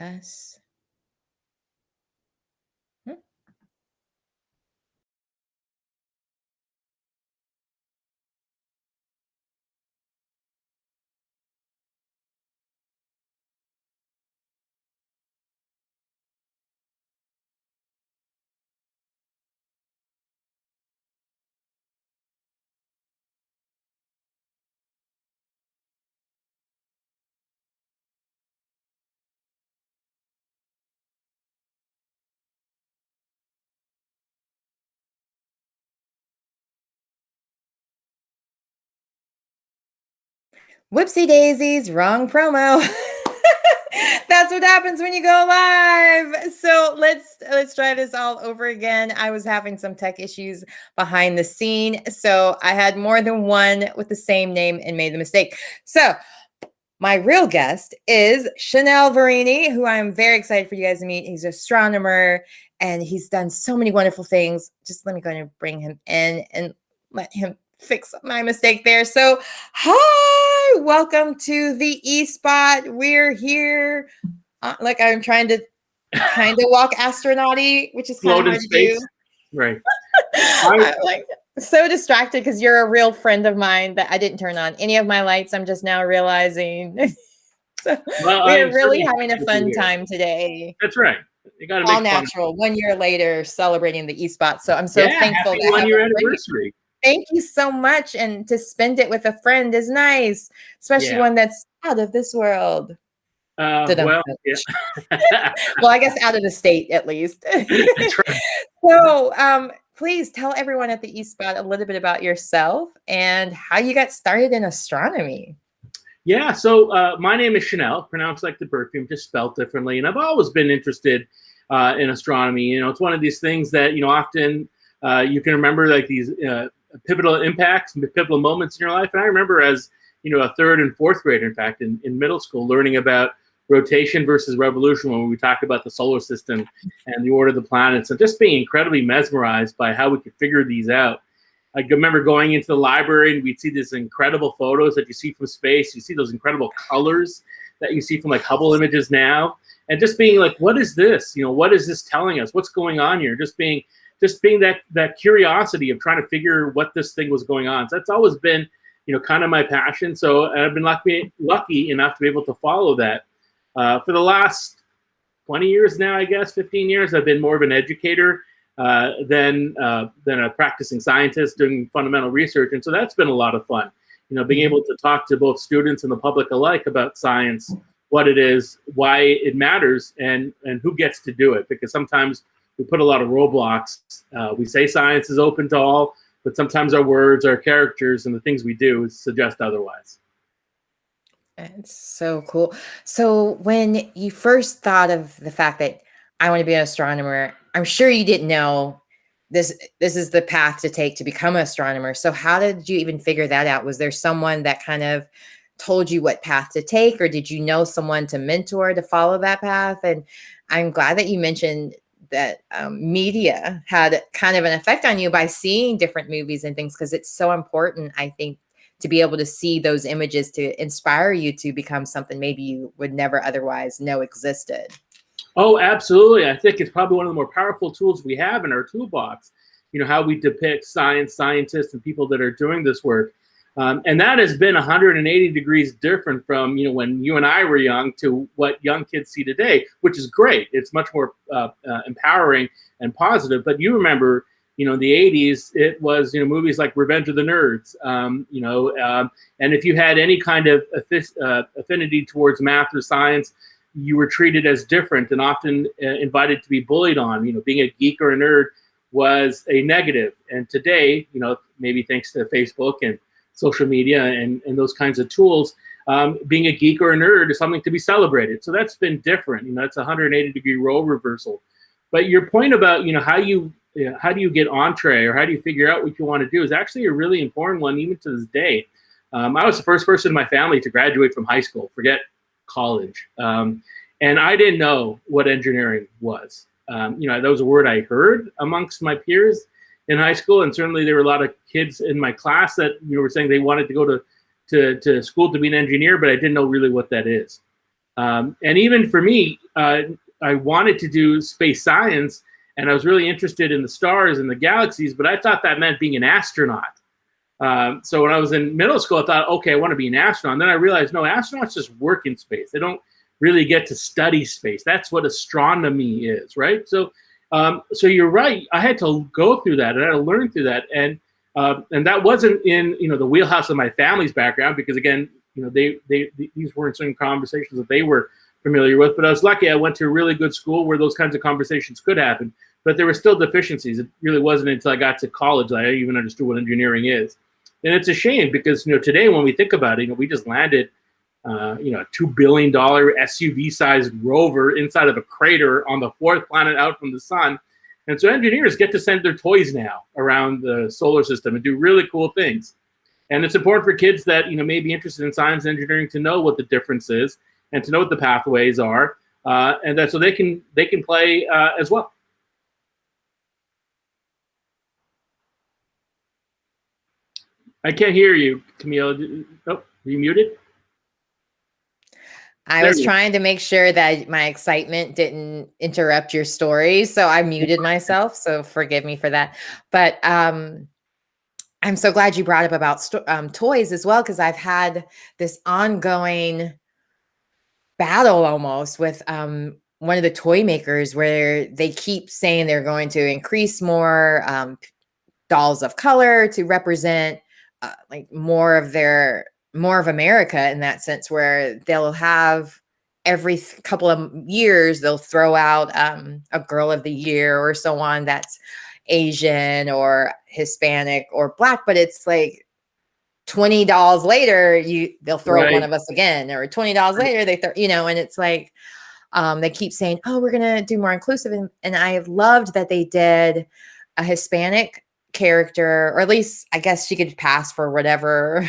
us. Whoopsie daisies, wrong promo. That's what happens when you go live. So let's try this all over again. I was having some tech issues behind the scene, so I had more than one with the same name and made the mistake. So my real guest is Shanil Virani, who I'm very excited for you guys to meet. He's an astronomer and he's done so many wonderful things. Just let me go and bring him in and let him fix my mistake there. So, hi, welcome to the E-Spot. We're here. Like I'm trying to kind of walk astronauty, which is kind of hard to do. Right. I'm like so distracted because you're a real friend of mine that I didn't turn on any of my lights. I'm just now realizing. So we're really having a fun time today. That's right. You got to all natural. 1 year later, celebrating the E-Spot. So I'm so thankful. Happy 1 year anniversary. Thank you so much. And to spend it with a friend is nice, especially one that's out of this world. Well, well, I guess out of the state at least. That's right. So please tell everyone at the E-Spot a little bit about yourself and how you got started in astronomy. Yeah, so my name is Shanil, pronounced like the perfume, just spelled differently. And I've always been interested in astronomy. You know, it's one of these things that, you know, often you can remember like these pivotal impacts and pivotal moments in your life. And I remember as, you know, a third and fourth grader, in fact, in middle school, learning about rotation versus revolution when we talk about the solar system and the order of the planets, and just being incredibly mesmerized by how we could figure these out. I remember going into the library and we'd see these incredible photos that you see from space. You see those incredible colors that you see from like Hubble images now, and just being like, what is this? You know, what is this telling us? What's going on here? Just being that curiosity of trying to figure what this thing was going on. So that's always been, you know, kind of my passion. So I've been lucky enough to be able to follow that. For the last 20 years now, I guess, 15 years, I've been more of an educator than a practicing scientist doing fundamental research. And so that's been a lot of fun, you know, being able to talk to both students and the public alike about science, what it is, why it matters, and who gets to do it. Because sometimes we put a lot of roadblocks. We say science is open to all, but sometimes our words, our characters, and the things we do suggest otherwise. It's so cool. So when you first thought of the fact that I want to be an astronomer, I'm sure you didn't know this is the path to take to become an astronomer. So how did you even figure that out? Was there someone that kind of told you what path to take, or did you know someone to mentor to follow that path? And I'm glad that you mentioned that media had kind of an effect on you by seeing different movies and things, because it's so important, I think, to be able to see those images to inspire you to become something maybe you would never otherwise know existed. Oh, absolutely. I think it's probably one of the more powerful tools we have in our toolbox, you know, how we depict scientists and people that are doing this work. And that has been 180 degrees different from, you know, when you and I were young to what young kids see today, which is great. It's much more empowering and positive. But you remember, you know, in the 80s, it was, you know, movies like Revenge of the Nerds, you know, and if you had any kind of affinity towards math or science, you were treated as different and often invited to be bullied on. You know, being a geek or a nerd was a negative. And today, you know, maybe thanks to Facebook and social media and those kinds of tools, being a geek or a nerd is something to be celebrated. So that's been different. You know, it's a 180-degree role reversal. But your point about, you know, how do you get entree or how do you figure out what you want to do is actually a really important one, even to this day. I was the first person in my family to graduate from high school, forget college. And I didn't know what engineering was. You know, that was a word I heard amongst my peers in high school. And certainly there were a lot of kids in my class that, you know, were saying they wanted to go to school to be an engineer, but I didn't know really what that is. And even for me, I wanted to do space science, and I was really interested in the stars and the galaxies, but I thought that meant being an astronaut. So when I was in middle school, I thought, okay, I want to be an astronaut. And then I realized, no, astronauts just work in space. They don't really get to study space. That's what astronomy is, right? So, so you're right. I had to go through that, and I had to learn through that, and that wasn't in the wheelhouse of my family's background, because again, these weren't certain conversations that they were familiar with. But I was lucky. I went to a really good school where those kinds of conversations could happen. But there were still deficiencies. It really wasn't until I got to college that I even understood what engineering is. And it's a shame because today when we think about it, we just landed a $2 billion SUV-sized rover inside of a crater on the fourth planet out from the sun. And so engineers get to send their toys now around the solar system and do really cool things. And it's important for kids that may be interested in science and engineering to know what the difference is and to know what the pathways are, and that so they can play as well. I can't hear you, Camille. Oh, are you muted? I was trying to make sure that my excitement didn't interrupt your story, so I muted myself. So forgive me for that. But I'm so glad you brought up about toys as well, because I've had this ongoing battle almost with one of the toy makers where they keep saying they're going to increase more dolls of color to represent like more of America, in that sense, where they'll have every couple of years they'll throw out a girl of the year or so on that's Asian or Hispanic or Black, but it's like $20 later they'll throw one of us again, or $20 later they throw, and it's like they keep saying, oh, we're gonna do more inclusive, and I loved that they did a Hispanic character, or at least I guess she could pass for whatever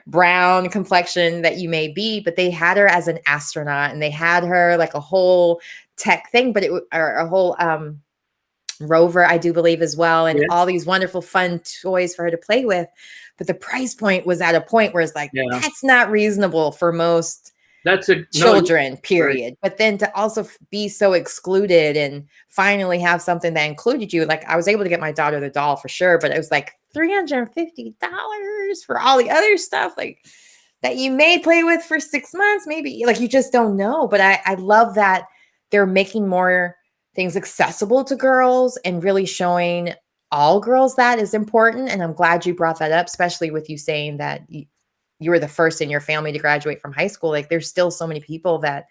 brown complexion that you may be, but they had her as an astronaut, and they had her like a whole tech thing, but or a whole rover, I do believe, as well, and all these wonderful fun toys for her to play with. But the price point was at a point where it's like, that's not reasonable for most children, period. Right. But then to also be so excluded and finally have something that included you, like I was able to get my daughter the doll for sure, but it was like $350 for all the other stuff like that you may play with for 6 months, maybe, like you just don't know. But I love that they're making more things accessible to girls and really showing all girls that is important. And I'm glad you brought that up, especially with you saying that you were the first in your family to graduate from high school. Like there's still so many people that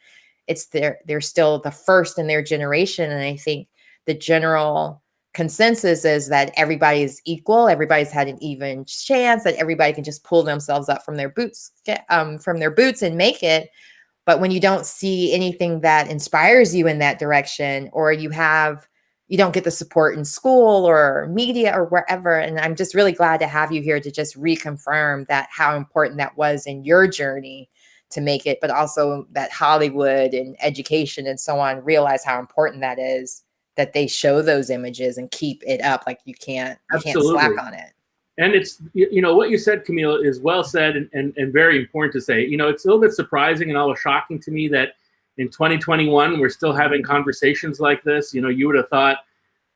they're still the first in their generation. And I think the general consensus is that everybody is equal. Everybody's had an even chance, that everybody can just pull themselves up from their boots, and make it. But when you don't see anything that inspires you in that direction, or you don't get the support in school or media or wherever. And I'm just really glad to have you here to just reconfirm that, how important that was in your journey to make it, but also that Hollywood and education and so on realize how important that is, that they show those images and keep it up. Like you can't slack on it. And it's, what you said, Camille, is well said and very important to say. It's a little bit surprising and always shocking to me that in 2021, we're still having conversations like this. You would have thought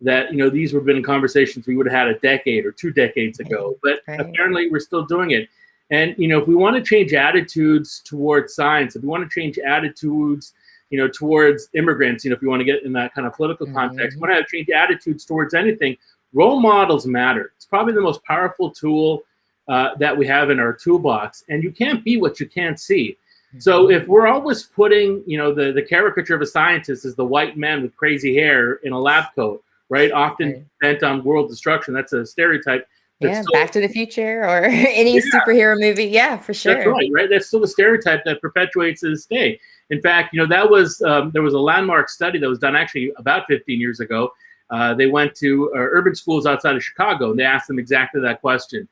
that, these would have been conversations we would have had a decade or 2 decades ago, but apparently we're still doing it. And, if we want to change attitudes towards science, if we want to change attitudes, towards immigrants, if you want to get in that kind of political context, we want to change attitudes towards anything, role models matter. It's probably the most powerful tool that we have in our toolbox. And you can't be what you can't see. So if we're always putting, the caricature of a scientist as the white man with crazy hair in a lab coat, right? Often bent on world destruction. That's a stereotype. Yeah, Back to the Future or any superhero movie. Yeah, for sure. That's right? That's still a stereotype that perpetuates to this day. In fact, that was there was a landmark study that was done actually about 15 years ago. They went to urban schools outside of Chicago, and they asked them exactly that question.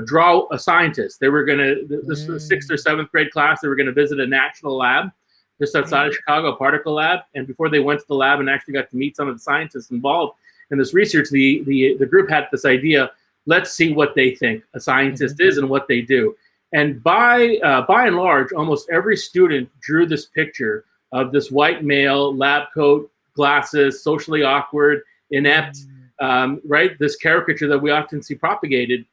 Draw a scientist. They were going to, this was 6th or 7th grade class, they were going to visit a national lab just outside of Chicago, a particle lab. And before they went to the lab and actually got to meet some of the scientists involved in this research, the group had this idea, let's see what they think a scientist is and what they do. And by and large, almost every student drew this picture of this white male, lab coat, glasses, socially awkward, inept, right? This caricature that we often see propagated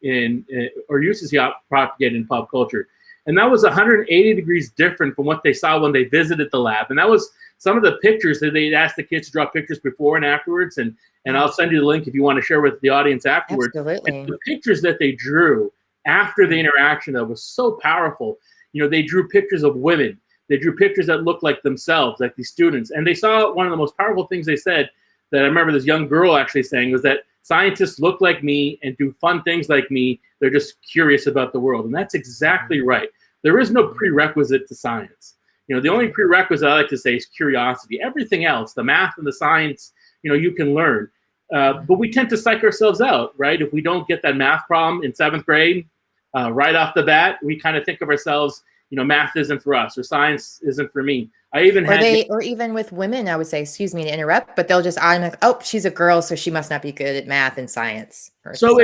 or used to see propagated in pop culture. And that was 180 degrees different from what they saw when they visited the lab. And that was some of the pictures that they'd asked the kids to draw pictures before and afterwards. And I'll send you the link if you want to share with the audience afterwards. Absolutely. And the pictures that they drew after the interaction that was so powerful. You know, they drew pictures of women. They drew pictures that looked like themselves, like these students. And they saw one of the most powerful things they said that I remember this young girl actually saying was that scientists look like me and do fun things like me. They're just curious about the world. And that's exactly right. There is no prerequisite to science. You know, the only prerequisite I like to say is curiosity. Everything else, the math and the science, you know, you can learn. But we tend to psych ourselves out, right? If we don't get that math problem in 7th grade, right off the bat, we kind of think of ourselves, you know, math isn't for us or science isn't for me. I even or even with women, I would say, excuse me to interrupt, but they'll just automatically, oh, she's a girl, so she must not be good at math and science. So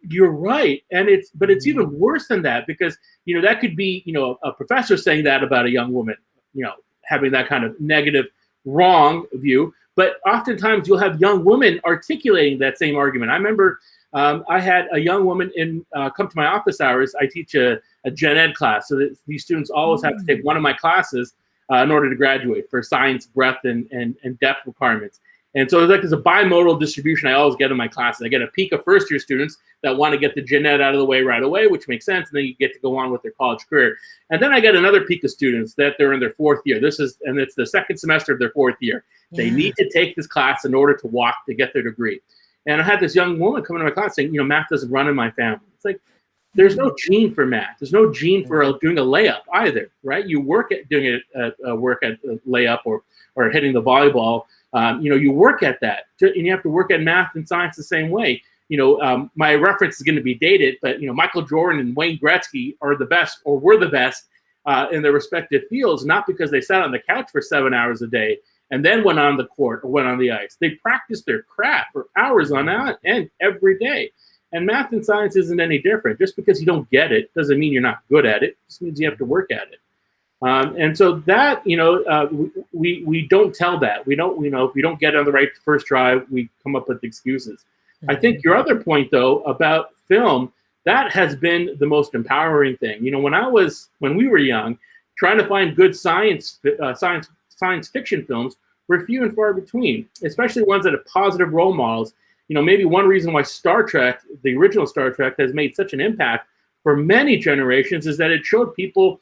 you're right. But it's even worse than that, because, you know, that could be, you know, a professor saying that about a young woman, you know, having that kind of negative, wrong view. But oftentimes you'll have young women articulating that same argument. I remember I had a young woman come to my office hours. I teach a gen ed class, so that these students always have to take one of my classes in order to graduate for science breadth and depth requirements. And so there's a bimodal distribution I always get in my classes. I get a peak of first-year students that want to get the gen ed out of the way right away, which makes sense, and then you get to go on with their college career. And then I get another peak of students that they're in their 4th year. And it's the 2nd semester of their 4th year. Yeah. They need to take this class in order to get their degree. And I had this young woman come into my class saying, you know, math doesn't run in my family. It's like, there's no gene for math. There's no gene for doing a layup either, right? You work at doing work at a layup or hitting the volleyball. You know, you work at that, and you have to work at math and science the same way. You know, my reference is going to be dated, but, you know, Michael Jordan and Wayne Gretzky are the best, or were the best in their respective fields, not because they sat on the couch for 7 hours a day and then went on the court or went on the ice. They practiced their craft for hours on end every day. And math and science isn't any different. Just because you don't get it doesn't mean you're not good at it. It just means you have to work at it. And so that, you know, we don't tell that. We don't, you know, if we don't get it on the right first try, we come up with excuses. I think your other point, though, about film, that has been the most empowering thing. You know, when we were young, trying to find good science fiction films were few and far between, especially ones that have positive role models. You know, maybe one reason why Star Trek, the original Star Trek, has made such an impact for many generations is that it showed people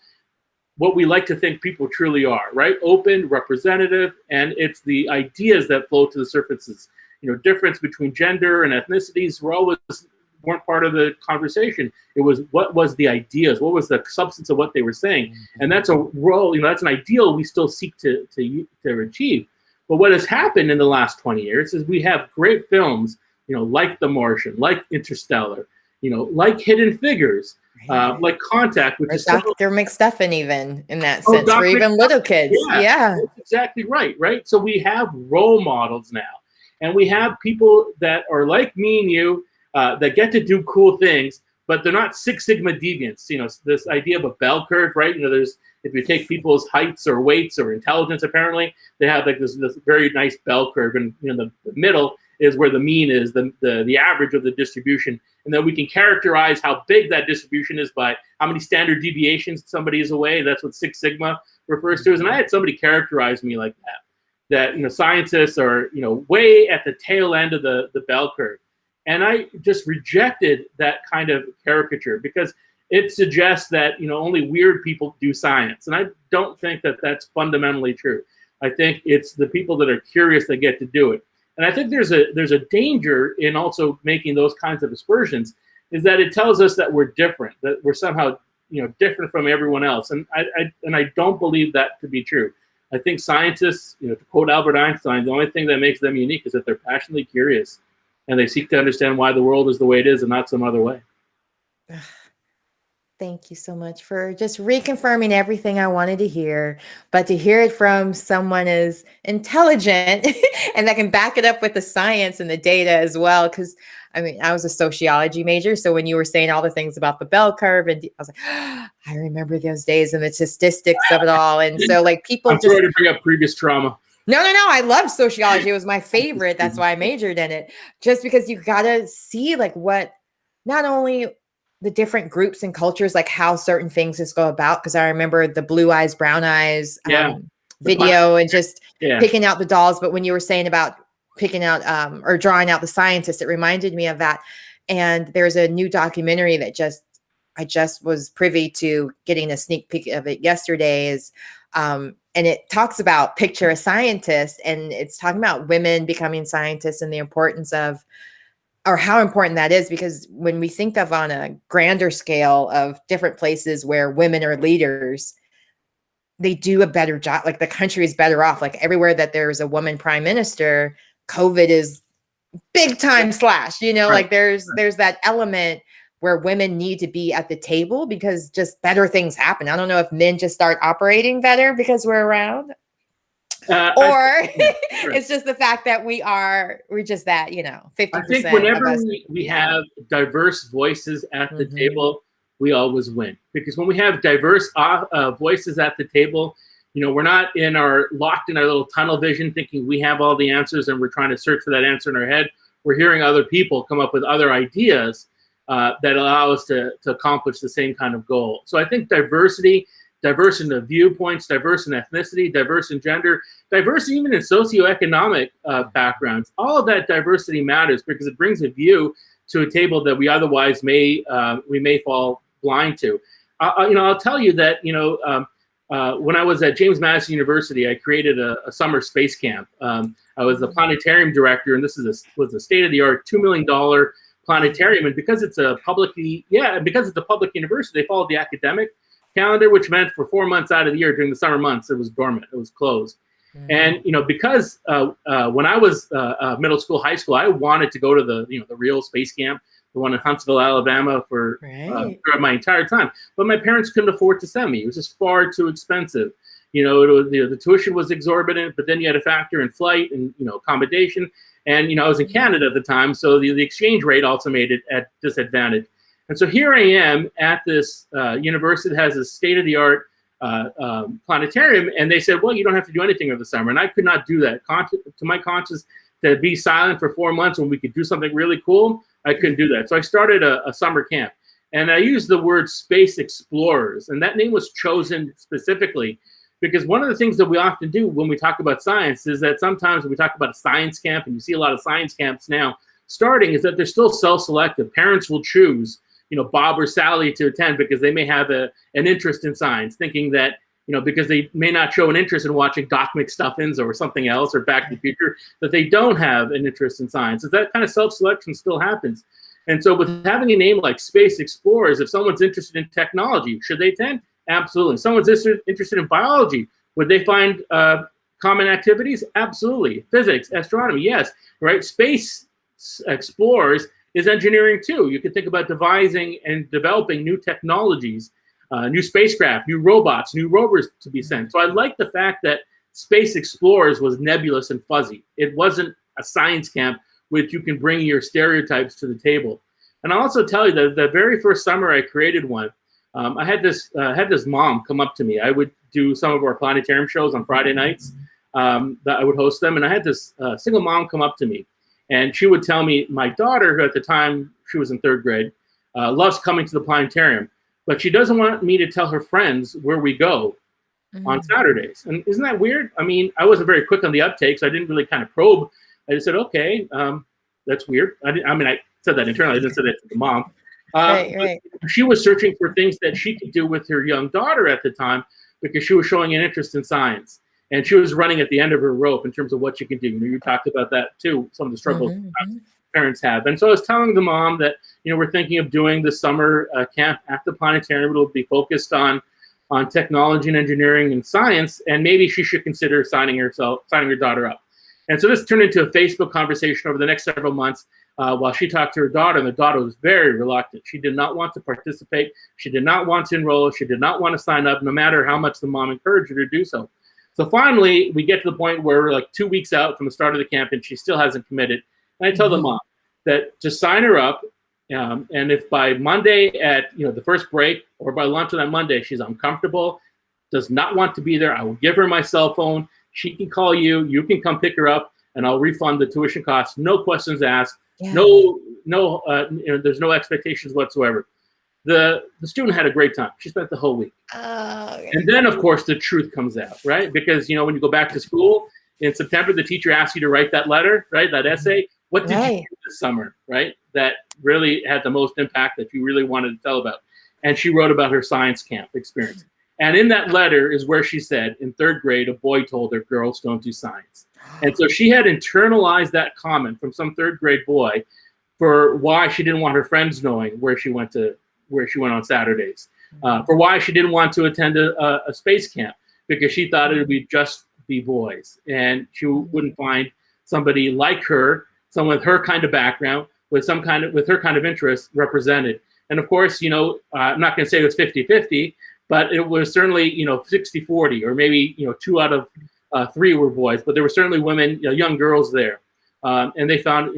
what we like to think people truly are, right? Open, representative, and it's the ideas that flow to the surfaces. You know, difference between gender and ethnicities weren't part of the conversation. It was what was the ideas, what was the substance of what they were saying, and that's a role. You know, that's an ideal we still seek to achieve. But what has happened in the last 20 years is we have great films, you know, like The Martian, like Interstellar, you know, like Hidden Figures, like Contact, which is Dr. McStuffin, even in that sense, for even little kids. Yeah. That's exactly right. So we have role models now, and we have people that are like me and you that get to do cool things, but they're not Six Sigma deviants. You know, this idea of a bell curve, right? You know, if you take people's heights or weights or intelligence, apparently they have like this very nice bell curve, and, you know, the middle is where the mean is, the average of the distribution, and then we can characterize how big that distribution is by how many standard deviations somebody is away. That's what Six Sigma refers to. And I had somebody characterize me like that, you know, scientists are, you know, way at the tail end of the bell curve, and I just rejected that kind of caricature because it suggests that, you know, only weird people do science. And I don't think that that's fundamentally true. I think it's the people that are curious that get to do it. And I think there's a danger in also making those kinds of aspersions, is that it tells us that we're different, that we're somehow, you know, different from everyone else. And I don't believe that to be true. I think scientists, you know, to quote Albert Einstein, the only thing that makes them unique is that they're passionately curious and they seek to understand why the world is the way it is and not some other way. Thank you so much for just reconfirming everything I wanted to hear, but to hear it from someone as intelligent and that can back it up with the science and the data as well. Because I mean, I was a sociology major, so when you were saying all the things about the bell curve, and I was like, I remember those days and the statistics of it all. And so, like, people I'm just sorry to bring up previous trauma. no, I loved sociology. It was my favorite. That's why I majored in it. Just because you gotta see like what not only the different groups and cultures, like how certain things just go about. Because I remember the blue eyes, brown eyes video and just picking out the dolls. But when you were saying about picking out or drawing out the scientists, it reminded me of that. And there's a new documentary that I just was privy to getting a sneak peek of it yesterday. And it talks about picture a scientist, and it's talking about women becoming scientists and the importance of, or how important that is, because when we think of on a grander scale of different places where women are leaders, they do a better job. Like the country is better off. Like everywhere that there's a woman prime minister, COVID is big time slash, like there's that element where women need to be at the table because just better things happen. I don't know if men just start operating better because we're around. It's just the fact that we're just that, 50%. I think whenever we have diverse voices at the table, we always win. Because when we have diverse voices at the table, we're not locked in our little tunnel vision thinking we have all the answers and we're trying to search for that answer in our head. We're hearing other people come up with other ideas that allow us to accomplish the same kind of goal. So I think diversity, diverse in the viewpoints, diverse in ethnicity, diverse in gender, diverse even in socioeconomic backgrounds. All of that diversity matters because it brings a view to a table that we otherwise may fall blind to. I'll tell you that when I was at James Madison University, I created a summer space camp. I was the planetarium director, and this was a state-of-the-art $2 million planetarium. And because it's a public university, they followed the academic calendar, which meant for 4 months out of the year during the summer months, it was dormant, it was closed. And because when I was middle school, high school, I wanted to go to the real space camp, the one in Huntsville, Alabama, for throughout my entire time. But my parents couldn't afford to send me; it was just far too expensive. The tuition was exorbitant, but then you had to factor in flight and accommodation. And I was in Canada at the time, so the exchange rate also made it at disadvantage. And so here I am at this university that has a state-of-the-art planetarium, and they said, well, you don't have to do anything over the summer. And I could not do that. To my conscience, to be silent for 4 months when we could do something really cool, I couldn't do that. So I started a summer camp. And I used the word Space Explorers. And that name was chosen specifically because one of the things that we often do when we talk about science is that sometimes when we talk about a science camp, and you see a lot of science camps now starting, is that they're still self-selective. Parents will choose Bob or Sally to attend because they may have an interest in science, thinking that, because they may not show an interest in watching Doc McStuffins or something else or Back to the Future, that they don't have an interest in science. So that kind of self-selection still happens. And so with having a name like Space Explorers, if someone's interested in technology, should they attend? Absolutely. If someone's interested in biology, would they find common activities? Absolutely. Physics, astronomy, yes. Right? Space Explorers is engineering too. You can think about devising and developing new technologies, new spacecraft, new robots, new rovers to be sent. So I like the fact that Space Explorers was nebulous and fuzzy. It wasn't a science camp which you can bring your stereotypes to the table. And I'll also tell you that the very first summer I created one, I had this mom come up to me. I would do some of our planetarium shows on Friday nights that I would host them. And I had this single mom come up to me. And she would tell me, my daughter, who at the time she was in 3rd grade, loves coming to the planetarium, but she doesn't want me to tell her friends where we go on Saturdays. And isn't that weird? I mean, I wasn't very quick on the uptake, so I didn't really kind of probe. I just said, okay, that's weird. I said that internally. I didn't say that to the mom. Right. She was searching for things that she could do with her young daughter at the time because she was showing an interest in science. And she was running at the end of her rope in terms of what she could do. You talked about that too, some of the struggles parents have. And so I was telling the mom that, we're thinking of doing the summer camp at the planetarium. It'll be focused on technology and engineering and science, and maybe she should consider signing her daughter up. And so this turned into a Facebook conversation over the next several months. while she talked to her daughter, and the daughter was very reluctant. She did not want to participate. She did not want to enroll. She did not want to sign up, no matter how much the mom encouraged her to do so. So finally, we get to the point where we're like 2 weeks out from the start of the camp, and she still hasn't committed. And I tell the mom that to sign her up, and if by Monday at the first break or by lunch on that Monday she's uncomfortable, does not want to be there, I will give her my cell phone. She can call you. You can come pick her up, and I'll refund the tuition costs. No questions asked. Yeah. There's no expectations whatsoever. The student had a great time. She spent the whole week. Okay. And then, of course, the truth comes out, right? Because, when you go back to school in September, the teacher asks you to write that letter, right? That essay. What did you do this summer, right? That really had the most impact that you really wanted to tell about. And she wrote about her science camp experience. And in that letter is where she said, in 3rd grade, a boy told her, girls don't do science. And so she had internalized that comment from some 3rd grade boy for why she didn't want her friends knowing where she went on Saturdays, for why she didn't want to attend a space camp, because she thought it would be just be boys, and she wouldn't find somebody like her, someone with her kind of background, with her kind of interest represented. And of course, I'm not going to say it was 50-50, but it was certainly 60-40, or maybe 2 out of 3 were boys, but there were certainly women, young girls there, and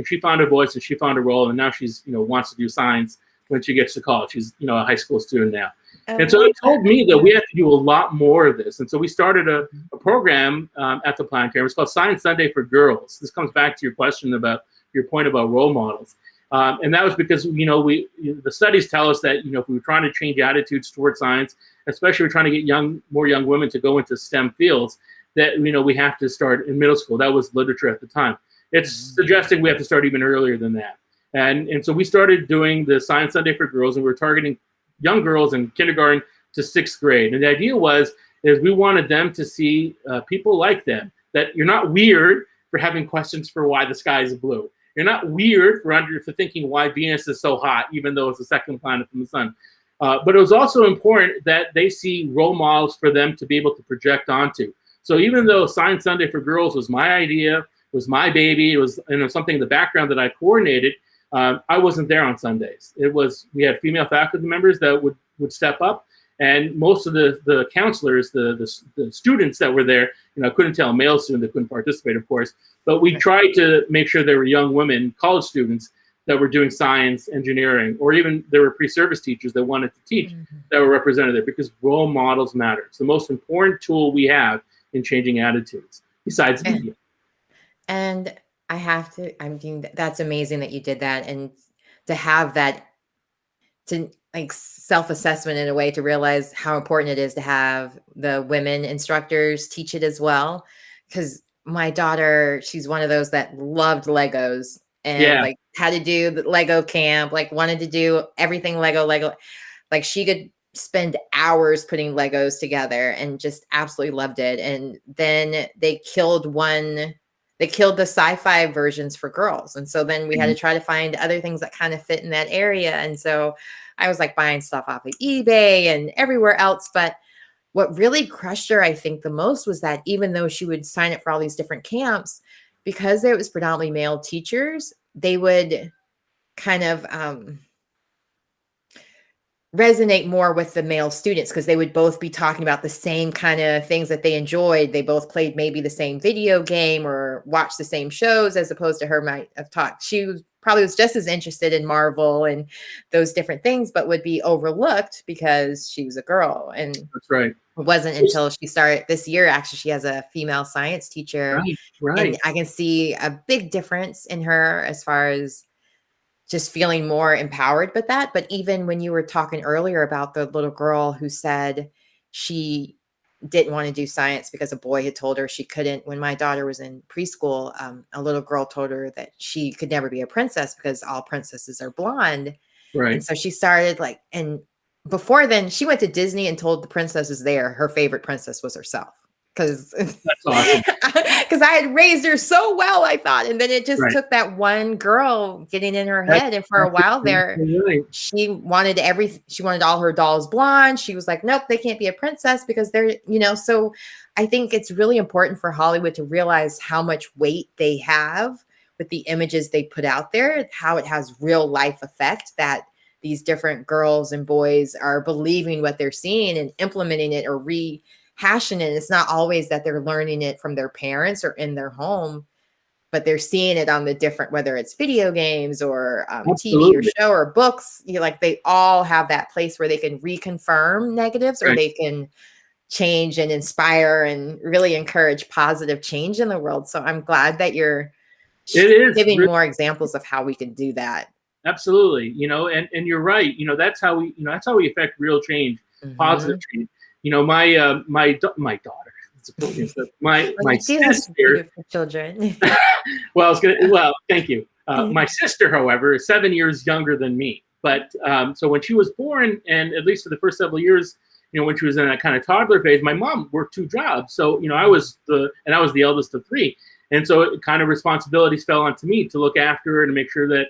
she found her voice, and she found a role, and now she's wants to do science when she gets to college. She's a high school student now. And so it told me that we have to do a lot more of this. And so we started a program at the planetarium. It's called Science Sunday for Girls. This comes back to your question about your point about role models. And that was because, the studies tell us that, if we were trying to change attitudes towards science, especially we're trying to get more young women to go into STEM fields, that, we have to start in middle school. That was literature at the time. It's suggesting we have to start even earlier than that. And so we started doing the Science Sunday for Girls, and we were targeting young girls in kindergarten to 6th grade. And the idea is we wanted them to see people like them, that you're not weird for having questions for why the sky is blue. You're not weird for thinking why Venus is so hot, even though it's the 2nd planet from the sun. But it was also important that they see role models for them to be able to project onto. So even though Science Sunday for Girls was my idea, was my baby, it was something in the background that I coordinated, I wasn't there on Sundays. We had female faculty members that would step up, and most of the counselors, the students that were there, couldn't tell a male student that couldn't participate, of course, but we tried to make sure there were young women, college students, that were doing science, engineering, or even there were pre-service teachers that wanted to teach that were represented there, because role models matter. It's the most important tool we have in changing attitudes, besides media. And I mean, that's amazing that you did that, and to have that, to self-assessment in a way, to realize how important it is to have the women instructors teach it as well. Because my daughter, she's one of those that loved Legos and had to do the Lego camp, wanted to do everything Lego. She could spend hours putting Legos together and just absolutely loved it. And then they killed the sci-fi versions for girls. And so then we had to try to find other things that kind of fit in that area. And so I was buying stuff off of eBay and everywhere else. But what really crushed her, I think, the most was that even though she would sign up for all these different camps, because there was predominantly male teachers, they would kind of resonate more with the male students, because they would both be talking about the same kind of things that they enjoyed. They both played maybe the same video game or watched the same shows, as opposed to her might have talked. She probably was just as interested in Marvel and those different things, but would be overlooked because she was a girl. And that's right. It wasn't until she started this year, actually, she has a female science teacher. Right. And I can see a big difference in her as far as just feeling more empowered with that. But even when you were talking earlier about the little girl who said she didn't want to do science because a boy had told her she couldn't. When my daughter was in preschool, a little girl told her that she could never be a princess because all princesses are blonde. Right. And so she started and before then she went to Disney and told the princesses there her favorite princess was herself. Because that's awesome. Because I had raised her so well, I thought. And then it just took that one girl getting in her head. And for a while there, she wanted all her dolls blonde. She was like, nope, they can't be a princess because they're, so I think it's really important for Hollywood to realize how much weight they have with the images they put out there, how it has real life effect, that these different girls and boys are believing what they're seeing and implementing it or rehashing it. It's not always that they're learning it from their parents or in their home, but they're seeing it on the different, whether it's video games or TV or show or books, like they all have that place where they can reconfirm negatives, or they can change and inspire and really encourage positive change in the world. So I'm glad that you're giving really more examples of how we can do that. Absolutely. And you're right. That's how we affect real change, positive change. My daughter, my sister, children. Well, thank you. My sister, however, is 7 years younger than me. But so when she was born, and at least for the first several years, when she was in that kind of toddler phase, my mom worked 2 jobs. So, I was the eldest of 3. And so it kind of responsibilities fell onto me to look after her and to make sure that,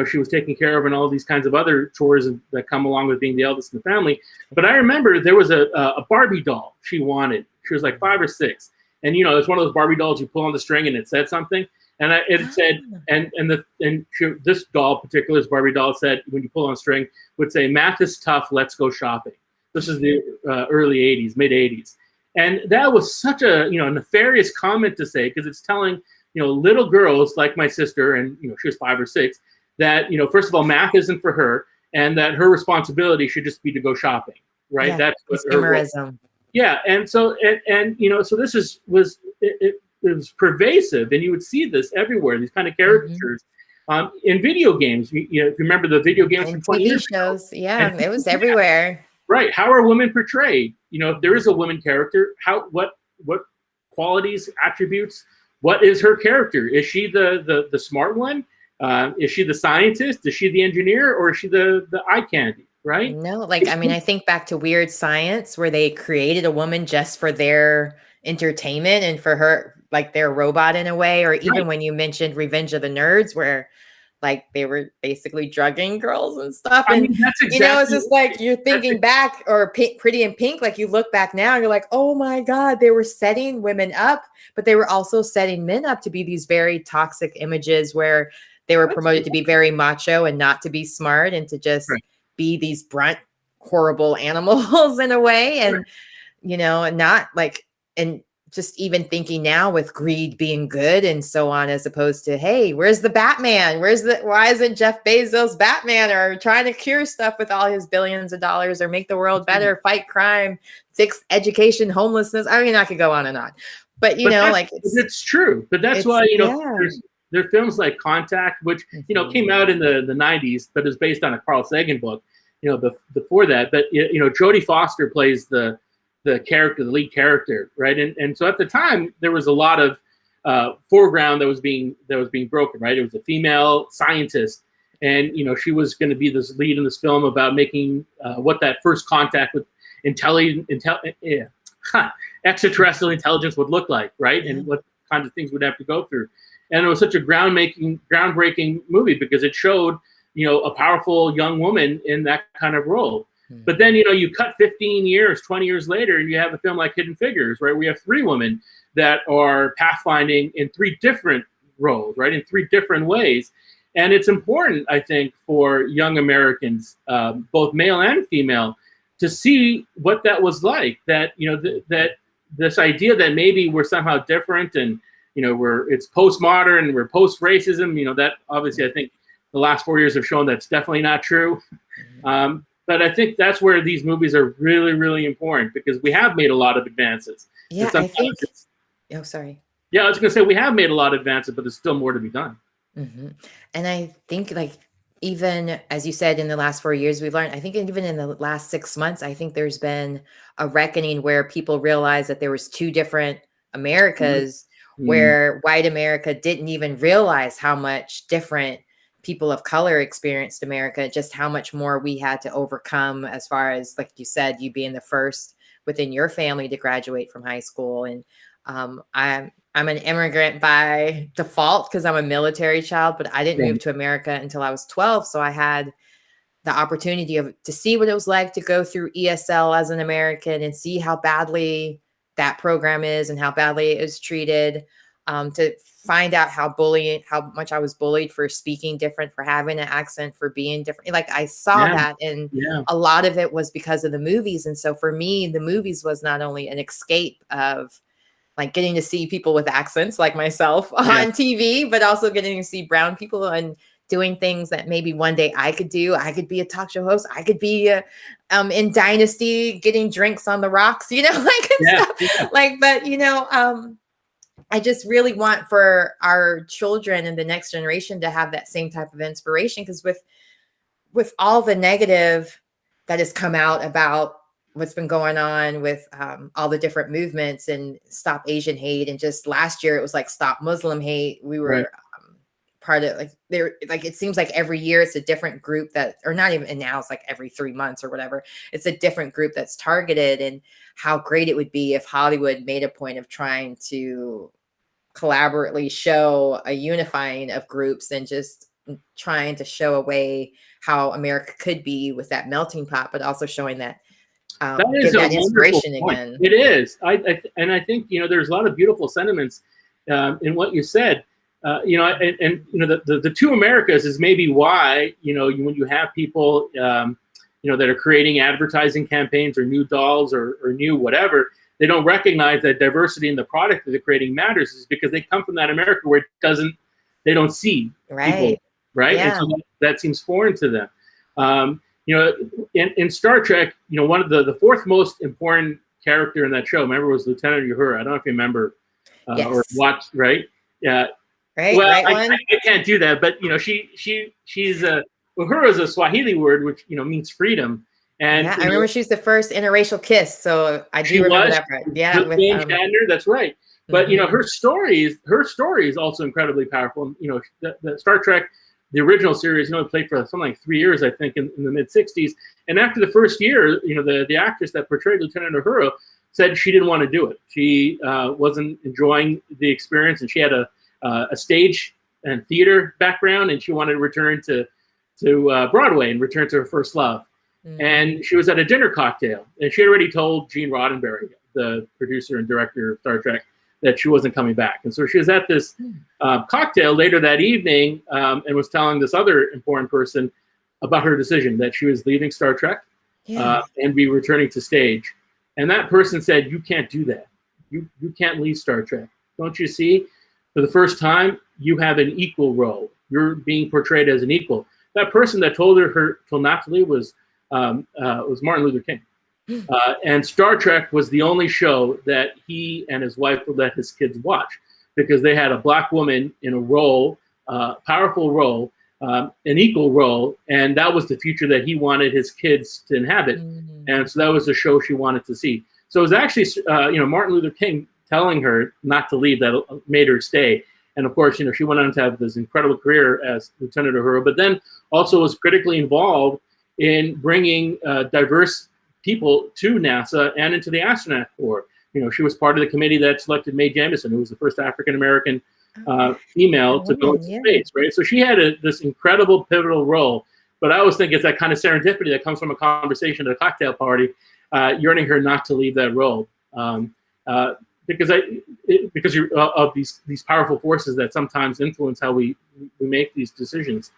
she was taken care of and all these kinds of other chores that come along with being the eldest in the family. But I remember there was a Barbie doll she wanted. She was like 5 or 6. And, it's one of those Barbie dolls you pull on the string and it said something. And it said, this doll, particularly this Barbie doll, said, when you pull on a string, would say, "Math is tough, let's go shopping." This is the early 80s, mid 80s. And that was such a, nefarious comment to say, because it's telling, little girls like my sister, and, she was 5 or 6, that, first of all, math isn't for her, and that her responsibility should just be to go shopping, right? Yeah, that's consumerism. Yeah. And so, so this was it was pervasive, and you would see this everywhere, these kind of caricatures. In video games, if you remember the video games from 20 years ago, it was everywhere. Right. How are women portrayed? If there is a woman character, what qualities, attributes, what is her character? Is she the smart one? Is she the scientist? Is she the engineer? Or is she the eye candy? Right? No, I think back to Weird Science, where they created a woman just for their entertainment and for her, like their robot in a way. Or even when you mentioned Revenge of the Nerds, where they were basically drugging girls and stuff. And, that's exactly it's just like you're thinking back, or Pretty in Pink, you look back now and you're like, oh my God, they were setting women up, but they were also setting men up to be these very toxic images where they were promoted to be very macho and not to be smart and to just be these brunt, horrible animals in a way. And, and not and just even thinking now with greed being good and so on, as opposed to, hey, where's the Batman? Why isn't Jeff Bezos Batman, or trying to cure stuff with all his billions of dollars, or make the world better, fight crime, fix education, homelessness? I mean, I could go on and on, but it's true. But that's why, there are films like Contact, which, came out in the 90s, but is based on a Carl Sagan book, before that. But, Jodie Foster plays the lead character, right? And so at the time, there was a lot of foreground that was being broken, right? It was a female scientist, and she was going to be this lead in this film about making what that first contact with extraterrestrial intelligence would look like, right? And what kinds of things we'd have to go through. And it was such a groundbreaking movie because it showed, a powerful young woman in that kind of role. But then, you cut 15 years, 20 years later, and you have a film like Hidden Figures, right? We have 3 women that are pathfinding in 3 different roles, right? In 3 different ways. And it's important, I think, for young Americans, both male and female, to see what that was like. That, that this idea that maybe we're somehow different, and, it's postmodern, we're post-racism, that obviously I think the last 4 years have shown that's definitely not true. But I think that's where these movies are really, really important, because we have made a lot of advances. Yeah, I think. Oh, sorry. Yeah, I was going to say we have made a lot of advances, but there's still more to be done. And I think, even as you said, in the last 4 years, we've learned. I think even in the last 6 months, I think there's been a reckoning where people realized that there was 2 different Americas, where white America didn't even realize how much different people of color experienced America, just how much more we had to overcome, as far as, like you said, you being the first within your family to graduate from high school. And I'm an immigrant by default because I'm a military child, but I didn't move to America until I was 12. So I had the opportunity to see what it was like to go through ESL as an American and see how badly that program is and how badly it is treated, to find out how much I was bullied for speaking different, for having an accent, for being different. Like I saw that, and a lot of it was because of the movies. And so for me, the movies was not only an escape of like getting to see people with accents like myself on TV, but also getting to see brown people and doing things that maybe one day I could do. I could be a talk show host. I could be in Dynasty getting drinks on the rocks, you know, like stuff. Like, but you know, I just really want for our children and the next generation to have that same type of inspiration, because with all the negative that has come out about what's been going on with all the different movements and Stop Asian Hate, and just last year it was like Stop Muslim Hate. We were part of like it seems like every year it's a different group that, or not even, and now it's like every 3 months or whatever, it's a different group that's targeted. And how great it would be if Hollywood made a point of trying to collaboratively show a unifying of groups and just trying to show a way how America could be with that melting pot, but also showing that that is that inspiration again. It is. And I think, you know, there's a lot of beautiful sentiments in what you said. You know, and you know, the two Americas is maybe why, you know, when you have people, you know, that are creating advertising campaigns or new dolls or new whatever, they don't recognize that diversity in the product that they're creating matters, is because they come from that America where they don't see people, right? And so that seems foreign to them. You know, in Star Trek, you know, one of the fourth most important character in that show, remember, was Lieutenant Uhura. I don't know if you remember or watched, right? Yeah. Right. Well, right I can't do that, but you know, she's Uhura is a Swahili word which, you know, means freedom. And I remember she's the first interracial kiss, so I do remember that part. Yeah, with Shatner, that's right. But you know, her story is also incredibly powerful. You know, the Star Trek, the original series, you know, it played for something like 3 years, I think, in the mid '60s. And after the first year, you know, the actress that portrayed Lieutenant Uhura said she didn't want to do it. She wasn't enjoying the experience, and she had a stage and theater background, and she wanted to return to Broadway and return to her first love. And she was at a dinner cocktail, and she had already told Gene Roddenberry, the producer and director of Star Trek, that she wasn't coming back. And so she was at this cocktail later that evening and was telling this other important person about her decision that she was leaving Star Trek and be returning to stage. And that person said, "You can't do that. You can't leave Star Trek. Don't you see? For the first time, you have an equal role. You're being portrayed as an equal." That person that told her not to leave was Martin Luther King. And Star Trek was the only show that he and his wife would let his kids watch, because they had a black woman in a role, powerful role, an equal role, and that was the future that he wanted his kids to inhabit. And so that was the show she wanted to see. So it was actually, you know, Martin Luther King telling her not to leave that made her stay. And of course, you know, she went on to have this incredible career as Lieutenant Uhura, but then also was critically involved in bringing diverse people to NASA and into the astronaut corps. You know, she was part of the committee that selected Mae Jemison, who was the first African-American female to go into space, right? So she had this incredible pivotal role. But I always think it's that kind of serendipity that comes from a conversation at a cocktail party, yearning her not to leave that role. Because of these powerful forces that sometimes influence how we make these decisions.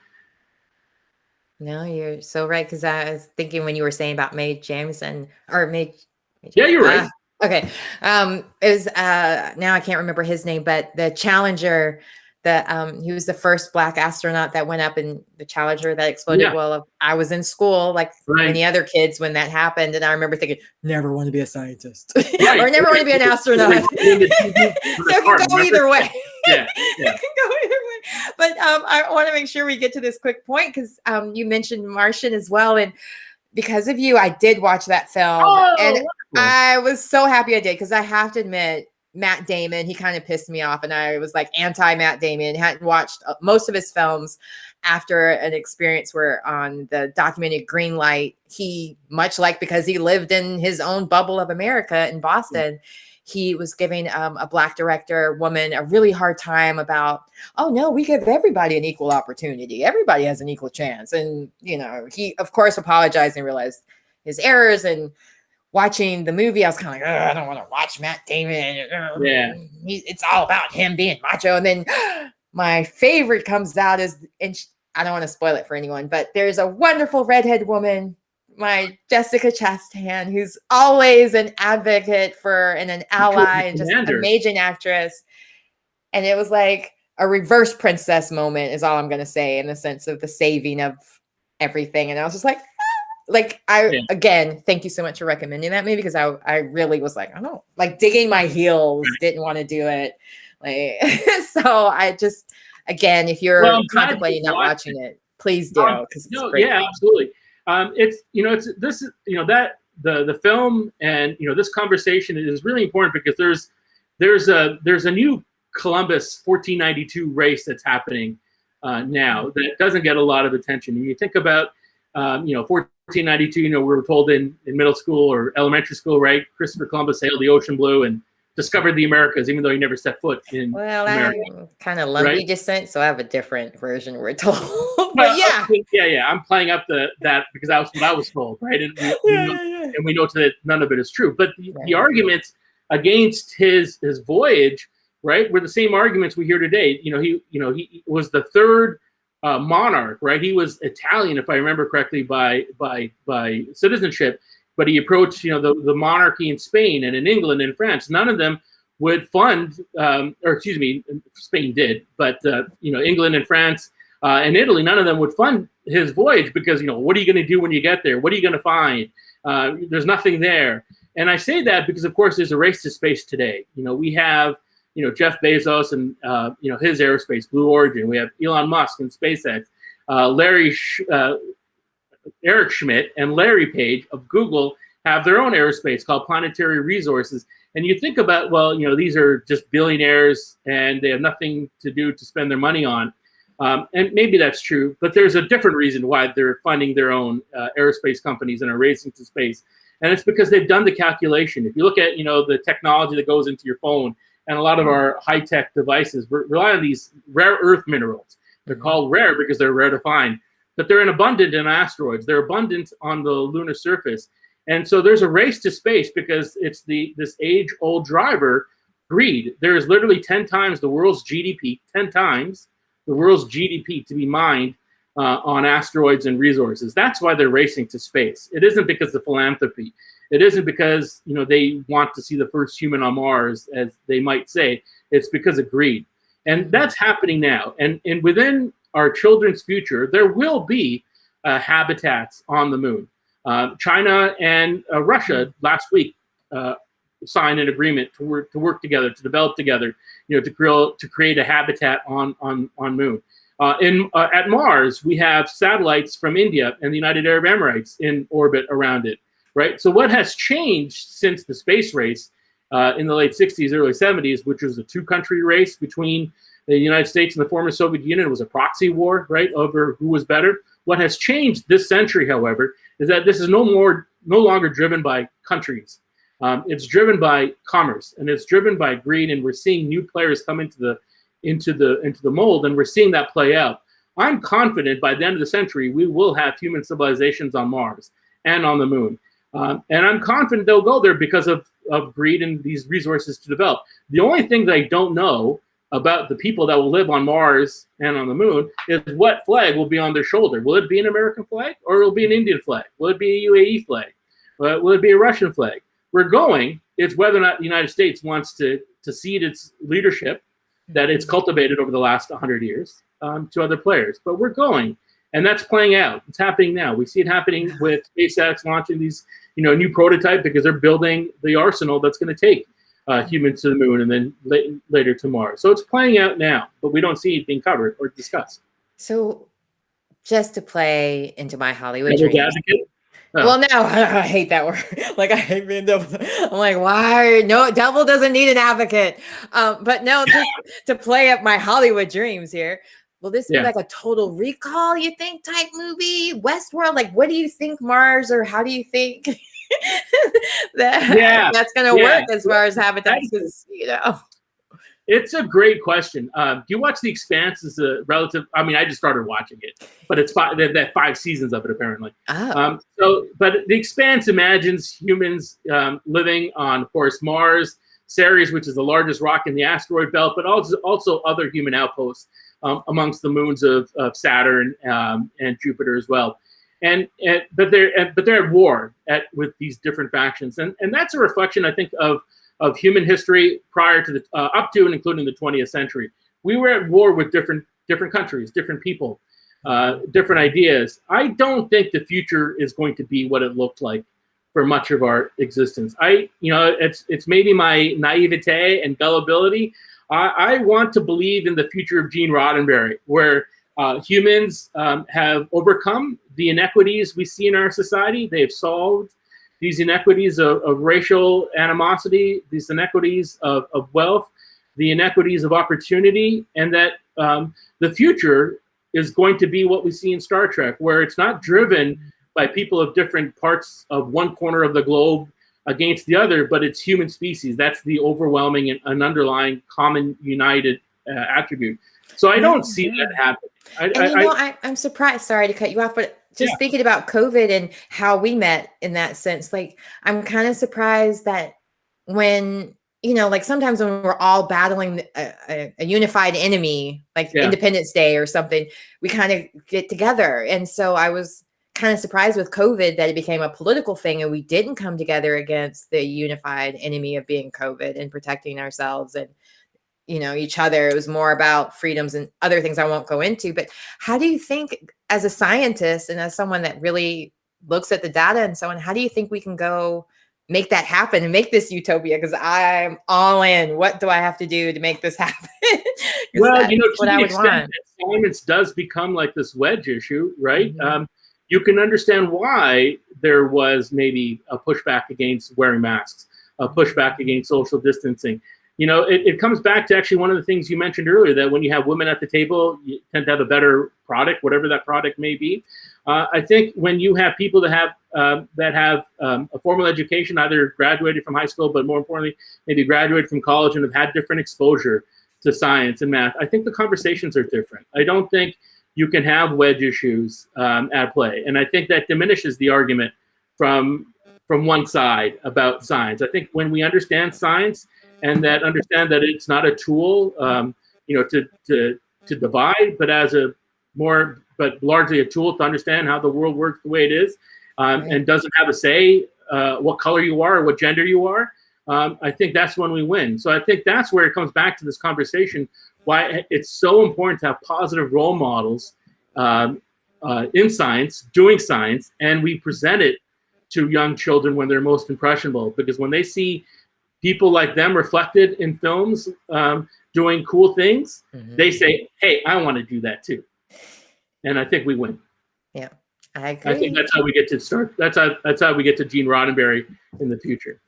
No, you're so right. Because I was thinking when you were saying about Mae Jemison, or Mae. Yeah, you're right. Okay. It was now I can't remember his name, but the Challenger, he was the first Black astronaut that went up in the Challenger that exploded. Yeah. Well, I was in school like many other kids when that happened, and I remember thinking, never want to be a scientist or never want to be an astronaut. So it can go either way. Yeah. It can go either way. But I want to make sure we get to this quick point, because you mentioned Martian as well, and because of you, I did watch that film, and wonderful. I was so happy I did, because I have to admit, Matt Damon, he kind of pissed me off, and I was like anti-Matt Damon, hadn't watched most of his films after an experience where on the documentary Green Light, he, much like, because he lived in his own bubble of America in Boston, he was giving a Black woman a really hard time about, oh no, we give everybody an equal opportunity. Everybody has an equal chance. And, you know, he of course apologized and realized his errors and watching the movie, I was kind of like, I don't want to watch Matt Damon. Yeah. It's all about him being macho. And then my favorite comes out and I don't want to spoil it for anyone, but there's a wonderful redhead woman, my Jessica Chastain, who's always an advocate for and an ally and just an amazing actress. And it was like a reverse princess moment is all I'm going to say, in the sense of the saving of everything. And I was just like, again, thank you so much for recommending that movie, because I really was like, I don't like digging my heels, didn't want to do it. Like, so I just, again, if you're contemplating not watching it, please do. Yeah, absolutely. It's this is, that the film and, this conversation is really important, because there's a new Columbus 1492 race that's happening now that doesn't get a lot of attention. And you think about, 1492, we were told in middle school or elementary school, right? Christopher Columbus sailed the ocean blue and discovered the Americas, even though he never set foot in America. I'm kind of lumpy descent, so I have a different version, we're told. But I'm playing up that because that was what I was told, right? And we know that none of it is true. But the arguments against his voyage, right, were the same arguments we hear today. He was the third monarch, right? He was Italian, if I remember correctly, by citizenship, but he approached, the monarchy in Spain and in England and France. None of them would fund, Spain did, but England and France and Italy, none of them would fund his voyage, because what are you going to do when you get there? What are you going to find? There's nothing there. And I say that because, of course, there's a race to space today. We have Jeff Bezos and his aerospace, Blue Origin. We have Elon Musk and SpaceX. Eric Schmidt and Larry Page of Google have their own aerospace called Planetary Resources. And you think about, these are just billionaires and they have nothing to do to spend their money on. And maybe that's true, but there's a different reason why they're funding their own aerospace companies and are racing to space. And it's because they've done the calculation. If you look at, the technology that goes into your phone, and a lot of our high-tech devices rely on these rare earth minerals. They're called rare because they're rare to find, but they're abundant in asteroids. They're abundant on the lunar surface. And so there's a race to space because it's this age-old driver, greed. There is literally 10 times the world's GDP, 10 times the world's GDP to be mined on asteroids and resources. That's why they're racing to space. It isn't because of philanthropy. It isn't because they want to see the first human on Mars, as they might say. It's because of greed. And that's happening now. And within our children's future, there will be habitats on the moon. China and Russia last week signed an agreement to work together, to develop together, to create a habitat on moon. At Mars, we have satellites from India and the United Arab Emirates in orbit around it, right? So what has changed since the space race in the late 60s, early 70s, which was a two-country race between the United States and the former Soviet Union? It was a proxy war, right, over who was better. What has changed this century, however, is that this is no longer driven by countries. It's driven by commerce, and it's driven by greed, and we're seeing new players come into the mold, and we're seeing that play out. I'm confident by the end of the century we will have human civilizations on Mars and on the moon. And I'm confident they'll go there because of greed and these resources to develop. The only thing that I don't know about the people that will live on Mars and on the moon is what flag will be on their shoulder. Will it be an American flag, or will it be an Indian flag? Will it be a UAE flag? Will it be a Russian flag? We're going. It's whether or not the United States wants to cede its leadership that it's cultivated over the last 100 years to other players. But we're going. And that's playing out. It's happening now. We see it happening with SpaceX launching these, new prototype, because they're building the arsenal that's going to take humans to the moon and then later to Mars. So it's playing out now, but we don't see it being covered or discussed. So just to play into my Hollywood dreams. Advocate? Oh. Well, no, I hate that word. Like, I hate being devil. I'm like, why? No, devil doesn't need an advocate. But no, just to play up my Hollywood dreams here. Will this be like a Total Recall, you think, type movie? Westworld? Like, what do you think, Mars, or how do you think that's going to work as far as habitats? It's a great question. Do you watch The Expanse as a relative? I mean, I just started watching it, but it's that 5 seasons of it apparently. Oh. But The Expanse imagines humans living on, of course, Mars, Ceres, which is the largest rock in the asteroid belt, but also other human outposts amongst the moons of Saturn and Jupiter as well. But they're at war with these different factions, and that's a reflection, I think, of human history prior to up to and including the 20th century. We were at war with different countries, different people, different ideas. I don't think the future is going to be what it looked like for much of our existence. It's maybe my naivete and gullibility. I want to believe in the future of Gene Roddenberry, where humans have overcome the inequities we see in our society. They've solved these inequities of racial animosity, these inequities of wealth, the inequities of opportunity, and that the future is going to be what we see in Star Trek, where it's not driven by people of different parts of one corner of the globe against the other, but it's human species. That's the overwhelming and underlying common united attribute. So I don't see that happen. I'm surprised, sorry to cut you off, but just thinking about COVID and how we met in that sense, like, I'm kind of surprised that when, like sometimes when we're all battling a unified enemy, like Independence Day or something, we kind of get together. And so I was kind of surprised with COVID that it became a political thing and we didn't come together against the unified enemy of being COVID and protecting ourselves and, each other. It was more about freedoms and other things I won't go into. But how do you think, as a scientist and as someone that really looks at the data and so on, how do you think we can go make that happen and make this utopia? Because I'm all in. What do I have to do to make this happen? Well, to the extent that science does become like this wedge issue, right? Mm-hmm. You can understand why there was maybe a pushback against wearing masks, a pushback against social distancing. It comes back to actually one of the things you mentioned earlier, that when you have women at the table, you tend to have a better product, whatever that product may be. I think when you have people that have a formal education, either graduated from high school, but more importantly, maybe graduated from college and have had different exposure to science and math, I think the conversations are different. I don't think you can have wedge issues at play. And I think that diminishes the argument from one side about science. I think when we understand science and that understand that it's not a tool, to divide, but largely a tool to understand how the world works the way it is, and doesn't have a say what color you are or what gender you are, I think that's when we win. So I think that's where it comes back to this conversation, why it's so important to have positive role models in science, doing science, and we present it to young children when they're most impressionable, because when they see people like them reflected in films doing cool things, they say, hey, I want to do that too. And I think we win. Yeah, I agree. I think that's how we get to start. That's how we get to Gene Roddenberry in the future.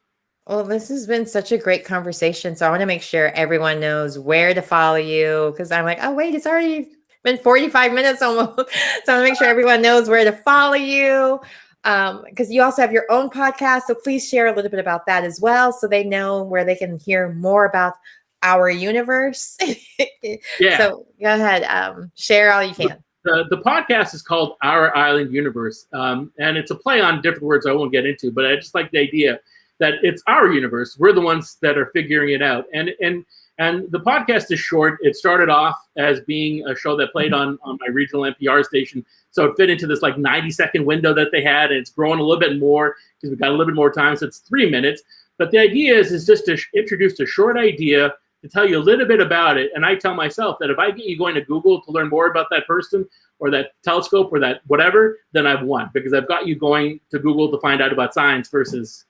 Well, this has been such a great conversation. So I want to make sure everyone knows where to follow you, because I'm like, oh, wait, it's already been 45 minutes almost. So I want to make sure everyone knows where to follow you, because you also have your own podcast. So please share a little bit about that as well, so they know where they can hear more about our universe. Yeah. So go ahead, share all you can. The podcast is called Our Island Universe, and it's a play on different words I won't get into, but I just like the idea that it's our universe. We're the ones that are figuring it out. And the podcast is short. It started off as being a show that played on my regional NPR station. So it fit into this like 90-second window that they had, and it's growing a little bit more because we've got a little bit more time. So it's 3 minutes. But the idea is just to introduce a short idea, to tell you a little bit about it. And I tell myself that if I get you going to Google to learn more about that person or that telescope or that whatever, then I've won, because I've got you going to Google to find out about science versus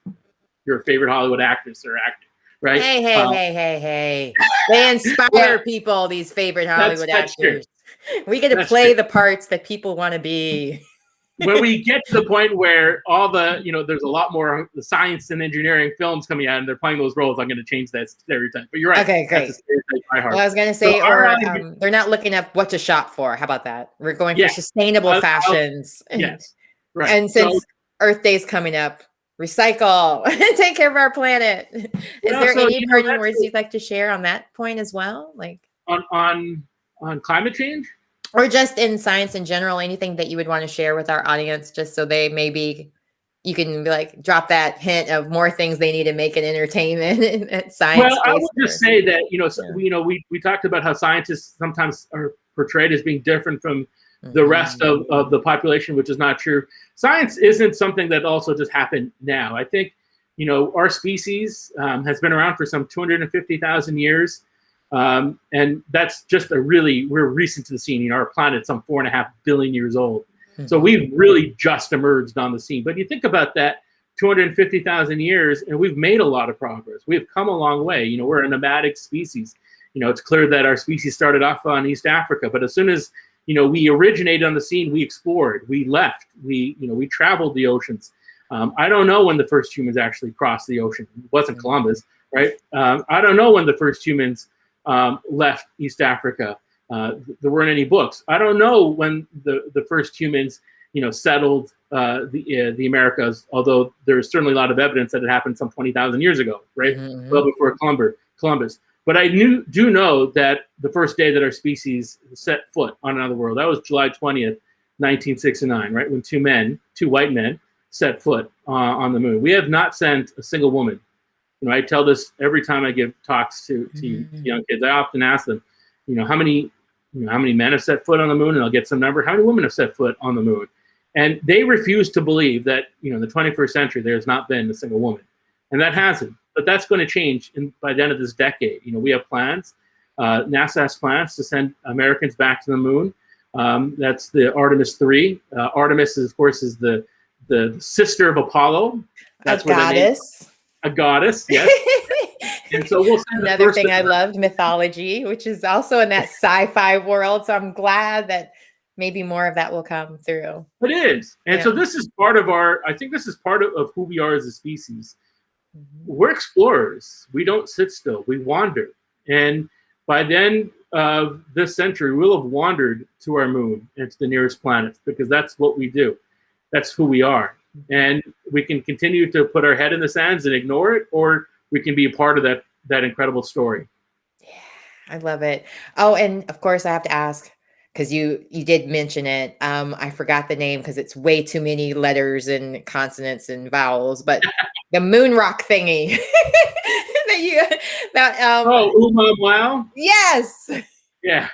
your favorite Hollywood actress or actor, right? Hey. They inspire people, these favorite Hollywood actors. We get to play the parts that people want to be. When we get to the point where all the, there's a lot more the science and engineering films coming out and they're playing those roles, I'm going to change that stereotype. But you're right. Okay, great. Well, I was going to say, they're not looking up what to shop for. How about that? We're going for sustainable fashions. Yes, right. And since Earth Day's coming up, recycle, take care of our planet. Is there so, any parting words you'd like to share on that point as well? Like on climate change? Or just in science in general, anything that you would want to share with our audience, just so they maybe you can be like drop that hint of more things they need to make it entertainment and science. Well, I would just say that, we talked about how scientists sometimes are portrayed as being different from the rest of the population, which is not true. Science isn't something that also just happened now. I think, our species has been around for some 250,000 years. And that's just we're recent to the scene. Our planet's some 4.5 billion years old. So we've really just emerged on the scene. But you think about that 250,000 years, and we've made a lot of progress. We've come a long way. We're a nomadic species. It's clear that our species started off on East Africa, but as soon as, we originated on the scene, we explored, we left, we traveled the oceans. I don't know when the first humans actually crossed the ocean. It wasn't Columbus, right? I don't know when the first humans left East Africa. There weren't any books. I don't know when the first humans, settled the Americas, although there's certainly a lot of evidence that it happened some 20,000 years ago, right? Well before Columbus. But I do know that the first day that our species set foot on another world, that was July 20th, 1969, right? When two white men, set foot on the moon. We have not sent a single woman. I tell this every time I give talks to young kids. I often ask them, how many men have set foot on the moon, and I'll get some number. How many women have set foot on the moon? And they refuse to believe that, in the 21st century, there's not been a single woman. And that hasn't. But that's going to change by the end of this decade. We have plans. NASA has plans to send Americans back to the moon. That's the Artemis 3. Artemis, of course, is the sister of Apollo. That's a goddess. A goddess, yes. And so we'll send another thing I loved, mythology, which is also in that sci-fi world. So I'm glad that maybe more of that will come through. It is. And so this is part of I think this is part of who we are as a species. We're explorers. We don't sit still. We wander. And by the end of this century, we'll have wandered to our moon and to the nearest planets, because that's what we do. That's who we are. And we can continue to put our head in the sands and ignore it, or we can be a part of that incredible story. Yeah, I love it. Oh, and of course I have to ask, because you did mention it. I forgot the name because it's way too many letters and consonants and vowels, but the moon rock thingy. Wow. Yes. Yeah.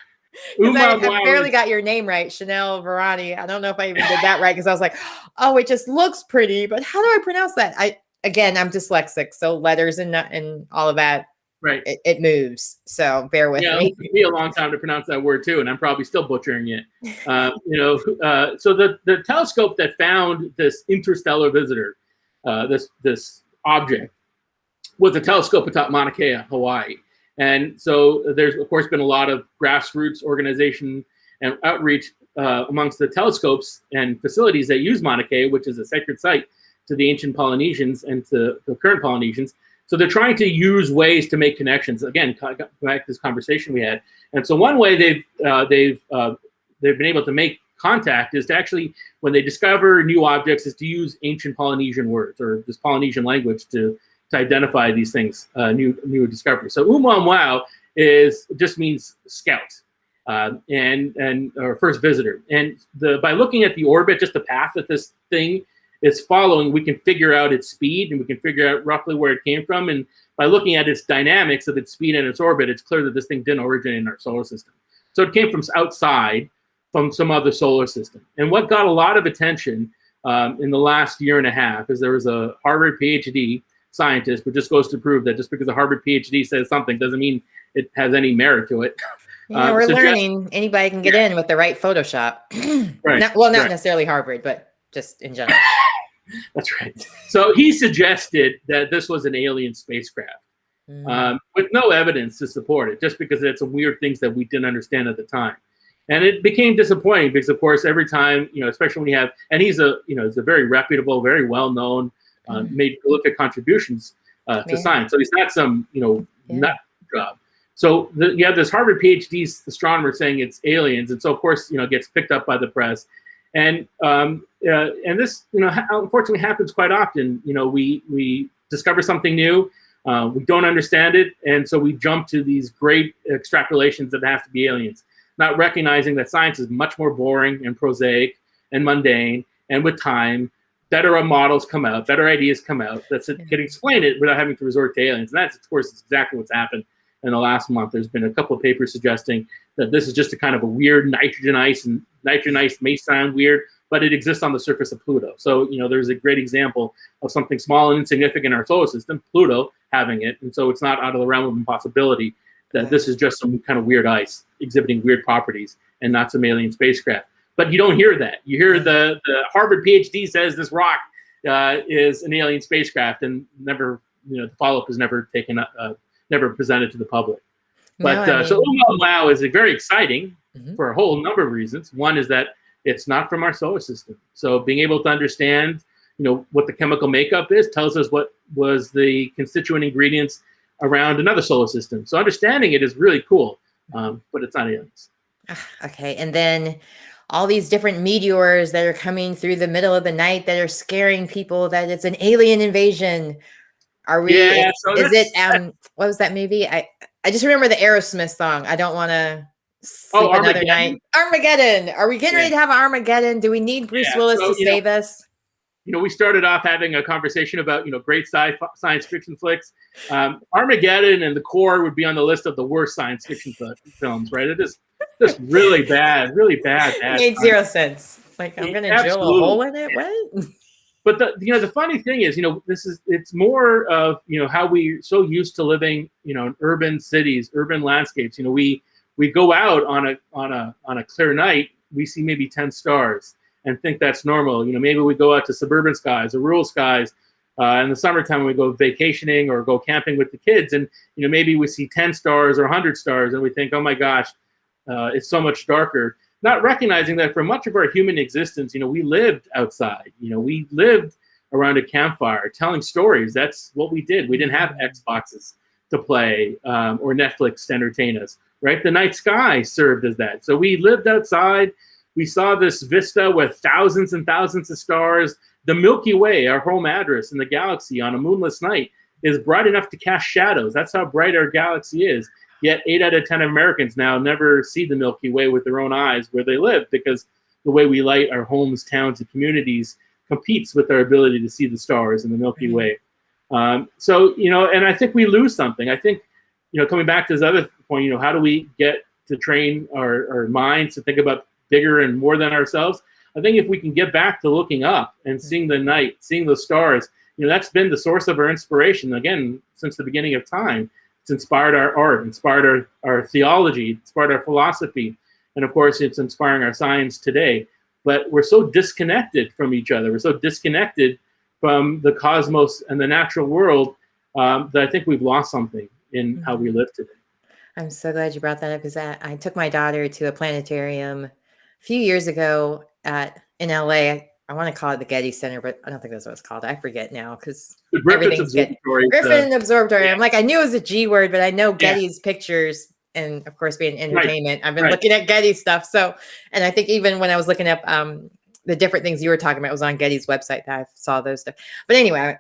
I barely got your name right, Shanil, Virani. I don't know if I even did that right, because I was like, oh, it just looks pretty, but how do I pronounce that? I'm dyslexic, so letters and all of that, right? It moves, so bear with me. It took me a long time to pronounce that word too, and I'm probably still butchering it. So the telescope that found this interstellar visitor, this object, was a telescope atop Mauna Kea, Hawaii. And so there's, of course, been a lot of grassroots organization and outreach amongst the telescopes and facilities that use Mauna Kea, which is a sacred site to the ancient Polynesians and to the current Polynesians. So they're trying to use ways to make connections. Again, back to this conversation we had. And so one way they've been able to make contact is to actually, when they discover new objects, is to use ancient Polynesian words or this Polynesian language to identify these things, new discoveries. So Umwamwao just means scout, or first visitor. And by looking at the orbit, just the path that this thing is following, we can figure out its speed, and we can figure out roughly where it came from. And by looking at its dynamics of its speed and its orbit, it's clear that this thing didn't originate in our solar system. So it came from outside, from some other solar system. And what got a lot of attention in the last year and a half is there was a Harvard PhD scientist, but just goes to prove that just because a Harvard PhD says something doesn't mean it has any merit to it. We're learning. Anybody can get in with the right Photoshop. Right. Not necessarily Harvard, but just in general. That's right. So he suggested that this was an alien spacecraft with no evidence to support it, just because it had some weird things that we didn't understand at the time. And it became disappointing because, of course, every time, especially when you have, and he's a very reputable, very well-known, made prolific contributions to science. So he's not some, nut job. So you have this Harvard PhD astronomer saying it's aliens. And so, of course, it gets picked up by the press. And this, unfortunately happens quite often. We discover something new, we don't understand it, and so we jump to these great extrapolations that have to be aliens, not recognizing that science is much more boring and prosaic and mundane. And with time, better models come out, better ideas come out that can explain it without having to resort to aliens. And that's, of course, exactly what's happened in the last month. There's been a couple of papers suggesting that this is just a kind of a weird nitrogen ice, and nitrogen ice may sound weird, but it exists on the surface of Pluto. So, there's a great example of something small and insignificant in our solar system, Pluto, having it. And so it's not out of the realm of impossibility that this is just some kind of weird ice exhibiting weird properties and not some alien spacecraft. But you don't hear that. You hear the Harvard PhD says this rock is an alien spacecraft, and never, the follow-up is never taken, never presented to the public. But so Oumuamua is very exciting for a whole number of reasons. One is that it's not from our solar system. So being able to understand, what the chemical makeup is tells us what was the constituent ingredients around another solar system. So understanding it is really cool, but it's not aliens. Okay, and then all these different meteors that are coming through the middle of the night that are scaring people that it's an alien invasion. Are we? Yeah, is it? What was that movie? I just remember the Aerosmith song. I don't want to sleep another night. Armageddon. Are we getting ready to have Armageddon? Do we need Bruce Willis to save us? We started off having a conversation about great science fiction flicks. Armageddon and The Core would be on the list of the worst science fiction films, right? It is just really bad. It made zero sense. Like, I'm going to drill a hole in it. What? But the funny thing is, it's more of how we're so used to living in urban cities, urban landscapes. We go out on a clear night, we see maybe 10 stars and think that's normal. Maybe we go out to suburban skies or rural skies in the summertime when we go vacationing or go camping with the kids, and maybe we see 10 stars or 100 stars and we think, oh my gosh, it's so much darker. Not recognizing that for much of our human existence, we lived outside. We lived around a campfire telling stories. That's what we did. We didn't have Xboxes to play or Netflix to entertain us, right? The night sky served as that. So we lived outside. We saw this vista with thousands and thousands of stars. The Milky Way, our home address in the galaxy on a moonless night, is bright enough to cast shadows. That's how bright our galaxy is. Yet 8 out of 10 Americans now never see the Milky Way with their own eyes where they live, because the way we light our homes, towns, and communities competes with our ability to see the stars in the Milky Way. So, and I think we lose something. I think, coming back to this other point, how do we get to train our minds to think about bigger and more than ourselves? I think if we can get back to looking up and seeing the night, seeing the stars, that's been the source of our inspiration, again, since the beginning of time. It's inspired our art, inspired our theology, inspired our philosophy, and of course, it's inspiring our science today. But we're so disconnected from each other. We're so disconnected from the cosmos and the natural world that I think we've lost something in how we live today. I'm so glad you brought that up, because I took my daughter to a planetarium a few years ago in LA. I want to call it the Getty Center, but I don't think that's what it's called. I forget now, because everything's Griffin Observatory. I'm like, I knew it was a G word, but I know Getty's pictures, and of course, being entertainment, I've been looking at Getty stuff. So, and I think even when I was looking up the different things you were talking about, it was on Getty's website that I saw those stuff. But anyway,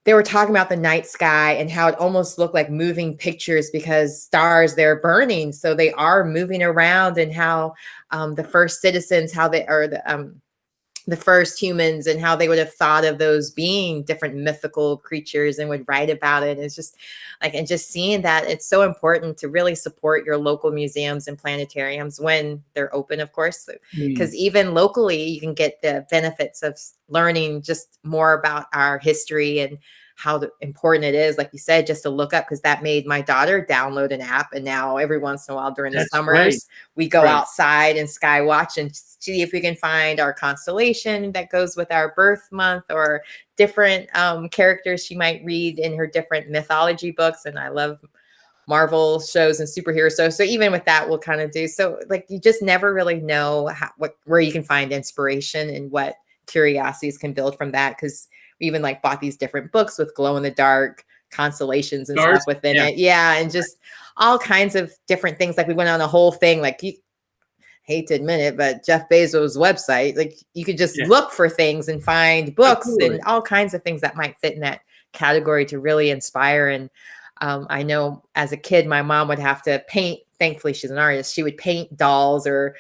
they were talking about the night sky and how it almost looked like moving pictures, because stars, they're burning, so they are moving around, and how the first citizens, how they are the first humans, and how they would have thought of those being different mythical creatures and would write about it. It's just like, and just seeing that, it's so important to really support your local museums and planetariums when they're open, of course, because even locally you can get the benefits of learning just more about our history and how important it is, like you said, just to look up, because that made my daughter download an app. And now every once in a while during the summers, we go outside and sky watch and see if we can find our constellation that goes with our birth month, or different characters she might read in her different mythology books. And I love Marvel shows and superhero shows. So even with that, we'll kind of do. So like, you just never really know where you can find inspiration and what curiosities can build from that. Because we even like bought these different books with glow in the dark constellations and stuff within it. Yeah. And just all kinds of different things. Like we went on a whole thing, like hate to admit it, but Jeff Bezos' website, like you could just look for things and find books and all kinds of things that might fit in that category to really inspire. And I know as a kid, my mom would have to paint. Thankfully, she's an artist. She would paint dolls or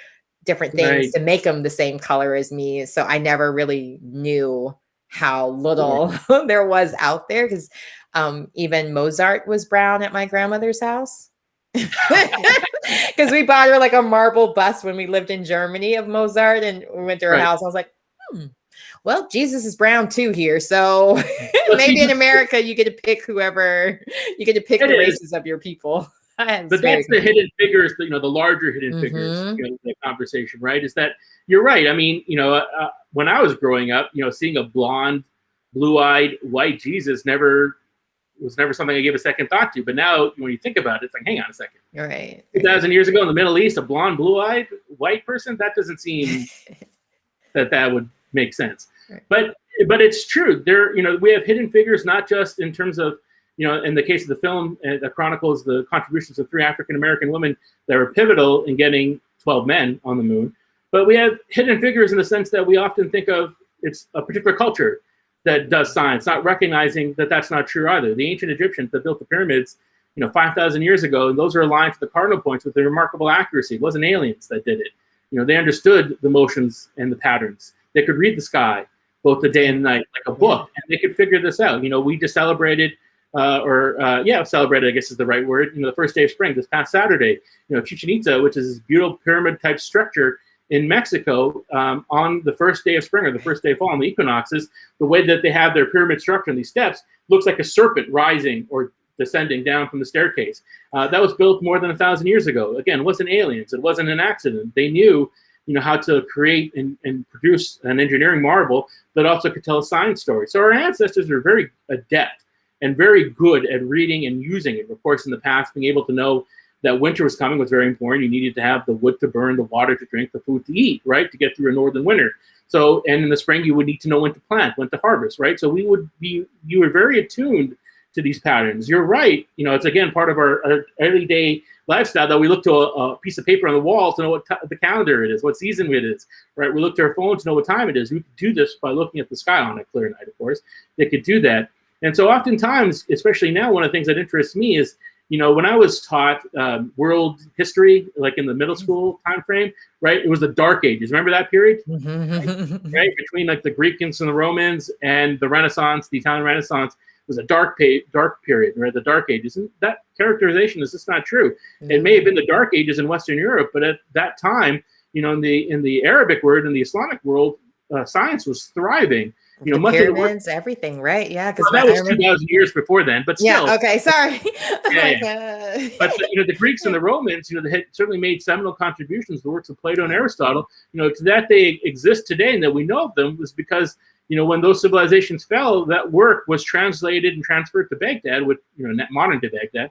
different things to make them the same color as me. So I never really knew how little there was out there, because even Mozart was brown at my grandmother's house. Because we bought her like a marble bust when we lived in Germany of Mozart, and we went to her house. I was like, well, Jesus is brown too here. So maybe in America, you get to pick whoever, you get to pick the races of your people. But that's the hidden figures, the larger hidden figures, the conversation, right? Is that you're right. I mean, when I was growing up, seeing a blonde, blue-eyed, white Jesus was never something I gave a second thought to. But now when you think about it, it's like, hang on a second. You're right. 2,000 years ago in the Middle East, a blonde, blue-eyed, white person, that doesn't seem that would make sense. Right. But it's true. We have hidden figures, not just in terms of, in the case of the film, that chronicles the contributions of 3 African-American women that were pivotal in getting 12 men on the moon. But we have hidden figures in the sense that we often think of it's a particular culture that does science, not recognizing that that's not true either. The ancient Egyptians that built the pyramids, 5,000 years ago, and those are aligned to the cardinal points with a remarkable accuracy. It wasn't aliens that did it. They understood the motions and the patterns. They could read the sky, both the day and night, like a book, and they could figure this out. We just celebrated, celebrated, I guess is the right word, the first day of spring, this past Saturday. Chichen Itza, which is this beautiful pyramid-type structure in Mexico, on the first day of spring or the first day of fall, on the equinoxes, the way that they have their pyramid structure and these steps looks like a serpent rising or descending down from the staircase. That was built more than 1,000 years ago. Again, it wasn't aliens. It wasn't an accident. They knew, how to create and produce an engineering marvel that also could tell a science story. So our ancestors were very adept and very good at reading and using it. Of course, in the past, being able to know that winter was coming was very important. You needed to have the wood to burn, the water to drink, the food to eat, right, to get through a northern winter. So, and in the spring, you would need to know when to plant, when to harvest, right? So you were very attuned to these patterns. You're right. It's again part of our everyday lifestyle that we look to a piece of paper on the wall to know what the calendar it is, what season it is, right? We look to our phone to know what time it is. We could do this by looking at the sky on a clear night, of course. They could do that. And so oftentimes, especially now, one of the things that interests me is, when I was taught world history, like in the middle school time frame, right? It was the Dark Ages. Remember that period? Right? Between like the Greeks and the Romans and the Renaissance, the Italian Renaissance, was a dark period, right? The Dark Ages. And that characterization is just not true. It may have been the Dark Ages in Western Europe, but at that time, in the Arabic world, in the Islamic world, science was thriving. The much pyramids, everything, right? Yeah, because that was 2,000 years before then, but still. Yeah. Okay. Sorry. But the Greeks and the Romans, they had certainly made seminal contributions to the works of Plato and Aristotle. To that they exist today, and that we know of them was because when those civilizations fell, that work was translated and transferred to Baghdad, with modern day Baghdad,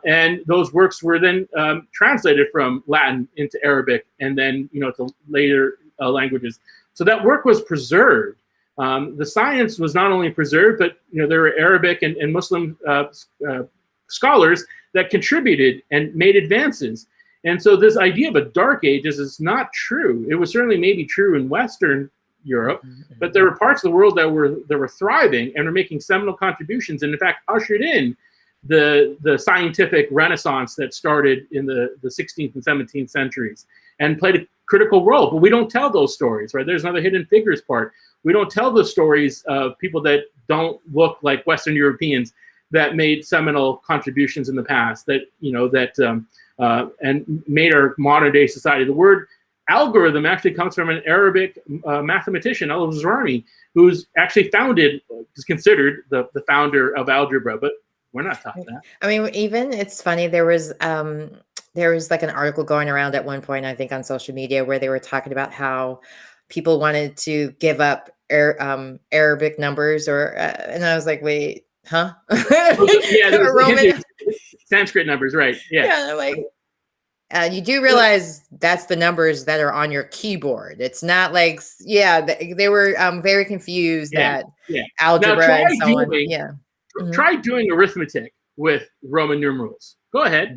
and those works were then translated from Latin into Arabic, and then to later languages. So that work was preserved. The science was not only preserved, but there were Arabic and Muslim scholars that contributed and made advances. And so this idea of a Dark Ages is not true. It was certainly maybe true in Western Europe, but there were parts of the world that were thriving and were making seminal contributions, and in fact ushered in the scientific renaissance that started in the 16th and 17th centuries and played a critical role. But we don't tell those stories, right? There's another hidden figures part. We don't tell the stories of people that don't look like Western Europeans that made seminal contributions in the past, that and made our modern day society. The word algorithm actually comes from an Arabic mathematician, Virani, who's actually is considered the founder of algebra, but we're not taught that. I mean, even it's funny. There was like an article going around at one point, I think, on social media, where they were talking about how people wanted to give up Arabic numbers, and I was like, wait, huh? Roman Sanskrit numbers, right? Yeah, like. You do realize that's the numbers that are on your keyboard. It's not like, they were very confused that algebra and so on. Try doing arithmetic with Roman numerals. Go ahead.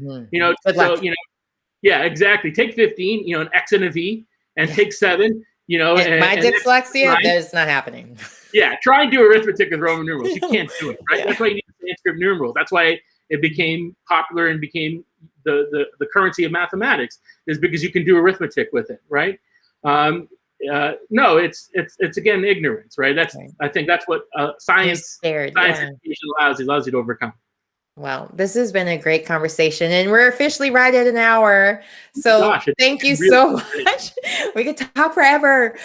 Yeah, exactly. Take 15, an X and a V, and take 7, And my and dyslexia, that's not happening. yeah, try and do arithmetic with Roman numerals. You can't do it, right? Yeah. That's why you need Sanskrit numerals. That's why it became popular and became the currency of mathematics, is because you can do arithmetic with it, right? No, it's again ignorance, right? I think that's what science education allows you to overcome. Well, this has been a great conversation, and we're officially right at an hour. So thank you so much. We could talk forever.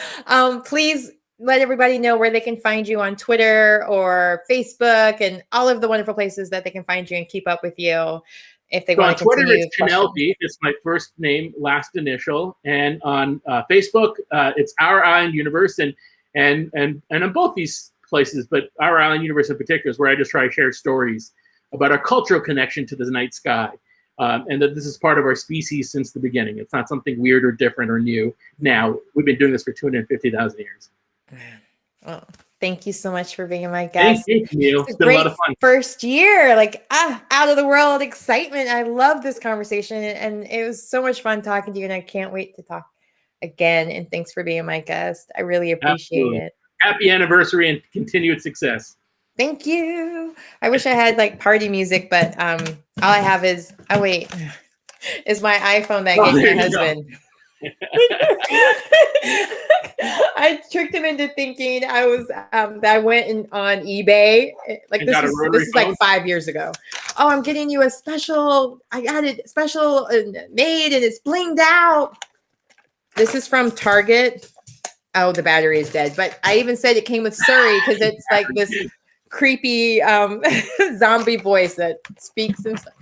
Please let everybody know where they can find you on Twitter or Facebook and all of the wonderful places that they can find you and keep up with you if they want to continue. On Twitter, it's Shanil B. It's my first name, last initial. And on Facebook, it's Our Island Universe. And on both these places, but Our Island Universe in particular is where I just try to share stories about our cultural connection to the night sky. And that this is part of our species since the beginning. It's not something weird or different or new. Now, we've been doing this for 250,000 years. Well, thank you so much for being my guest. Thank you, Camille. It's been a lot of fun. First year, like out of the world excitement. I love this conversation, and it was so much fun talking to you, and I can't wait to talk again. And thanks for being my guest. I really appreciate it. Happy anniversary and continued success. Thank you. I wish I had like party music, but all I have is is my iPhone that I gave my husband. I tricked him into thinking I was that I went on eBay. Like this is like 5 years ago. Oh, I'm getting you a special. I got it special made and it's blinged out. This is from Target. Oh, the battery is dead. But I even said it came with Surrey because it's like this creepy zombie voice that speaks and stuff.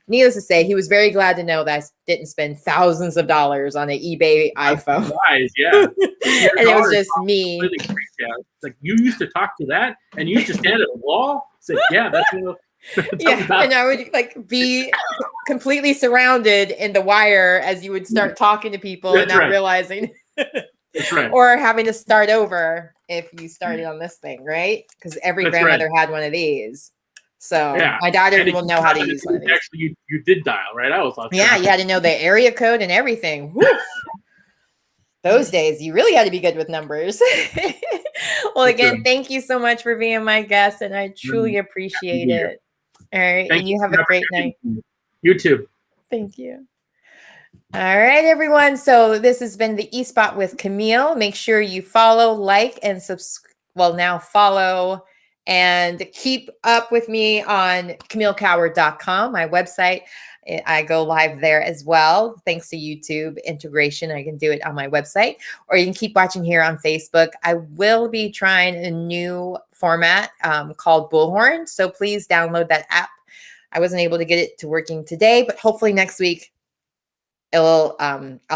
Needless to say, he was very glad to know that I didn't spend thousands of dollars on an eBay iPhone. Nice, yeah. And it was just me. Really it's like, you used to talk to that, and you used to stand at a wall. It's like, yeah, that's and I would like be completely surrounded in the wire as you would start talking to people and not realizing. That's right. Or having to start over if you started on this thing, right? Because every grandmother had one of these. So my daughter will know how to use one of these. Actually, you did dial, right? I was on. Yeah, you had to know the area code and everything. Those days, you really had to be good with numbers. Well, again, thank you so much for being my guest, and I truly appreciate it. All right, and you have a great night. You too. Thank you. All right, everyone. So this has been the eSpot with Camille. Make sure you follow, like, and subscribe. Well, now follow and keep up with me on CamilleCoward.com, my website. I go live there as well. Thanks to YouTube integration, I can do it on my website, or you can keep watching here on Facebook. I will be trying a new format called Bullhorn. So please download that app. I wasn't able to get it to working today, but hopefully next week I'll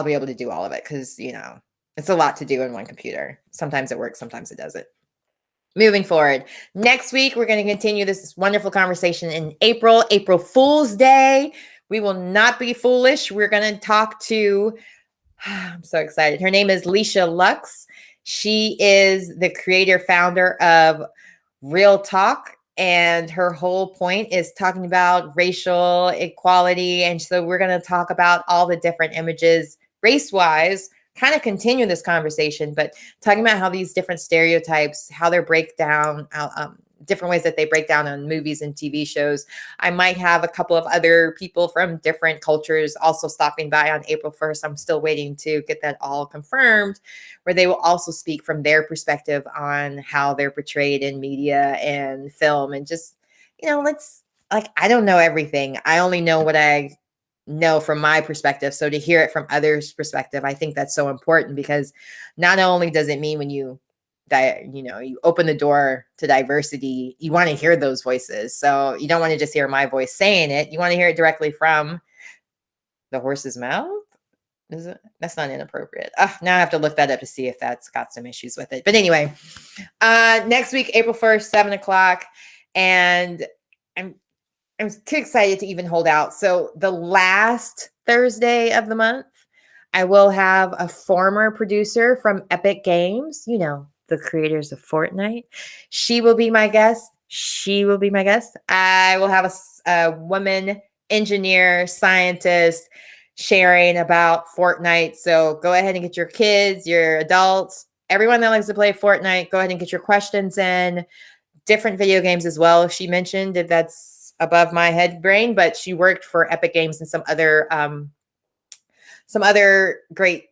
be able to do all of it because, it's a lot to do in one computer. Sometimes it works, sometimes it doesn't. Moving forward, next week, we're going to continue this wonderful conversation in April Fool's Day. We will not be foolish. We're going to talk to, I'm so excited. Her name is Leisha Lux. She is the creator, founder of Real Talk. And her whole point is talking about racial equality. And so we're going to talk about all the different images, race-wise, kind of continue this conversation, but talking about how these different stereotypes, how they're breakdown, different ways that they break down on movies and TV shows. I might have a couple of other people from different cultures also stopping by on April 1st. I'm still waiting to get that all confirmed, where they will also speak from their perspective on how they're portrayed in media and film. And just, I don't know everything. I only know what I know from my perspective. So to hear it from others' perspective, I think that's so important, because not only does it mean when you open the door to diversity, you want to hear those voices. So you don't want to just hear my voice saying it. You want to hear it directly from the horse's mouth. That's not inappropriate. Now I have to look that up to see if that's got some issues with it. But anyway, next week, April 1st, 7:00. And I'm too excited to even hold out. So the last Thursday of the month, I will have a former producer from Epic Games, the creators of Fortnite. She will be my guest. I will have a woman engineer, scientist. sharing about Fortnite. So go ahead and get your kids, your adults, everyone that likes to play Fortnite, go ahead and get your questions in. Different video games as well. She mentioned that that's above my head brain, but she worked for Epic Games and some other great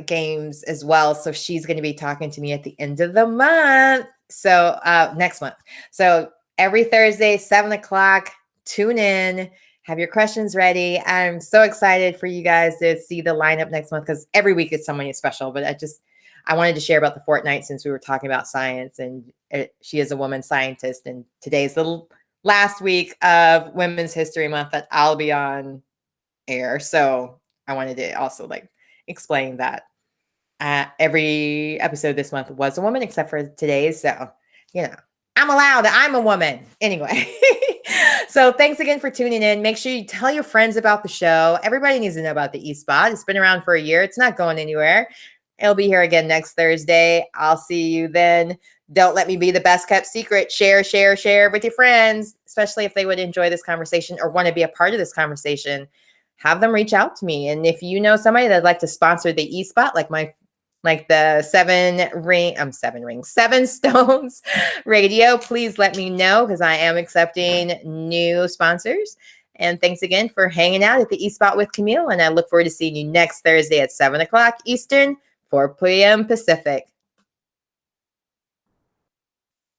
games as well. So she's going to be talking to me at the end of the month. So next month. So every Thursday, 7 o'clock, tune in, have your questions ready. I'm so excited for you guys to see the lineup next month because every week is somebody special. But I wanted to share about the Fortnite since we were talking about science, and she is a woman scientist. And today's the last week of Women's History Month that I'll be on air. So I wanted to also explain that every episode this month was a woman except for today's. So, I'm allowed. I'm a woman. Anyway. So thanks again for tuning in. Make sure you tell your friends about the show. Everybody needs to know about the eSpot. It's been around for a year. It's not going anywhere. It'll be here again next Thursday. I'll see you then. Don't let me be the best kept secret. Share with your friends, especially if they would enjoy this conversation or want to be a part of this conversation. Have them reach out to me. And if you know somebody that'd like to sponsor the eSpot, like the Seven Stones radio, please let me know because I am accepting new sponsors. And thanks again for hanging out at the eSpot with Camille. And I look forward to seeing you next Thursday at 7 o'clock Eastern, 4 p.m. Pacific.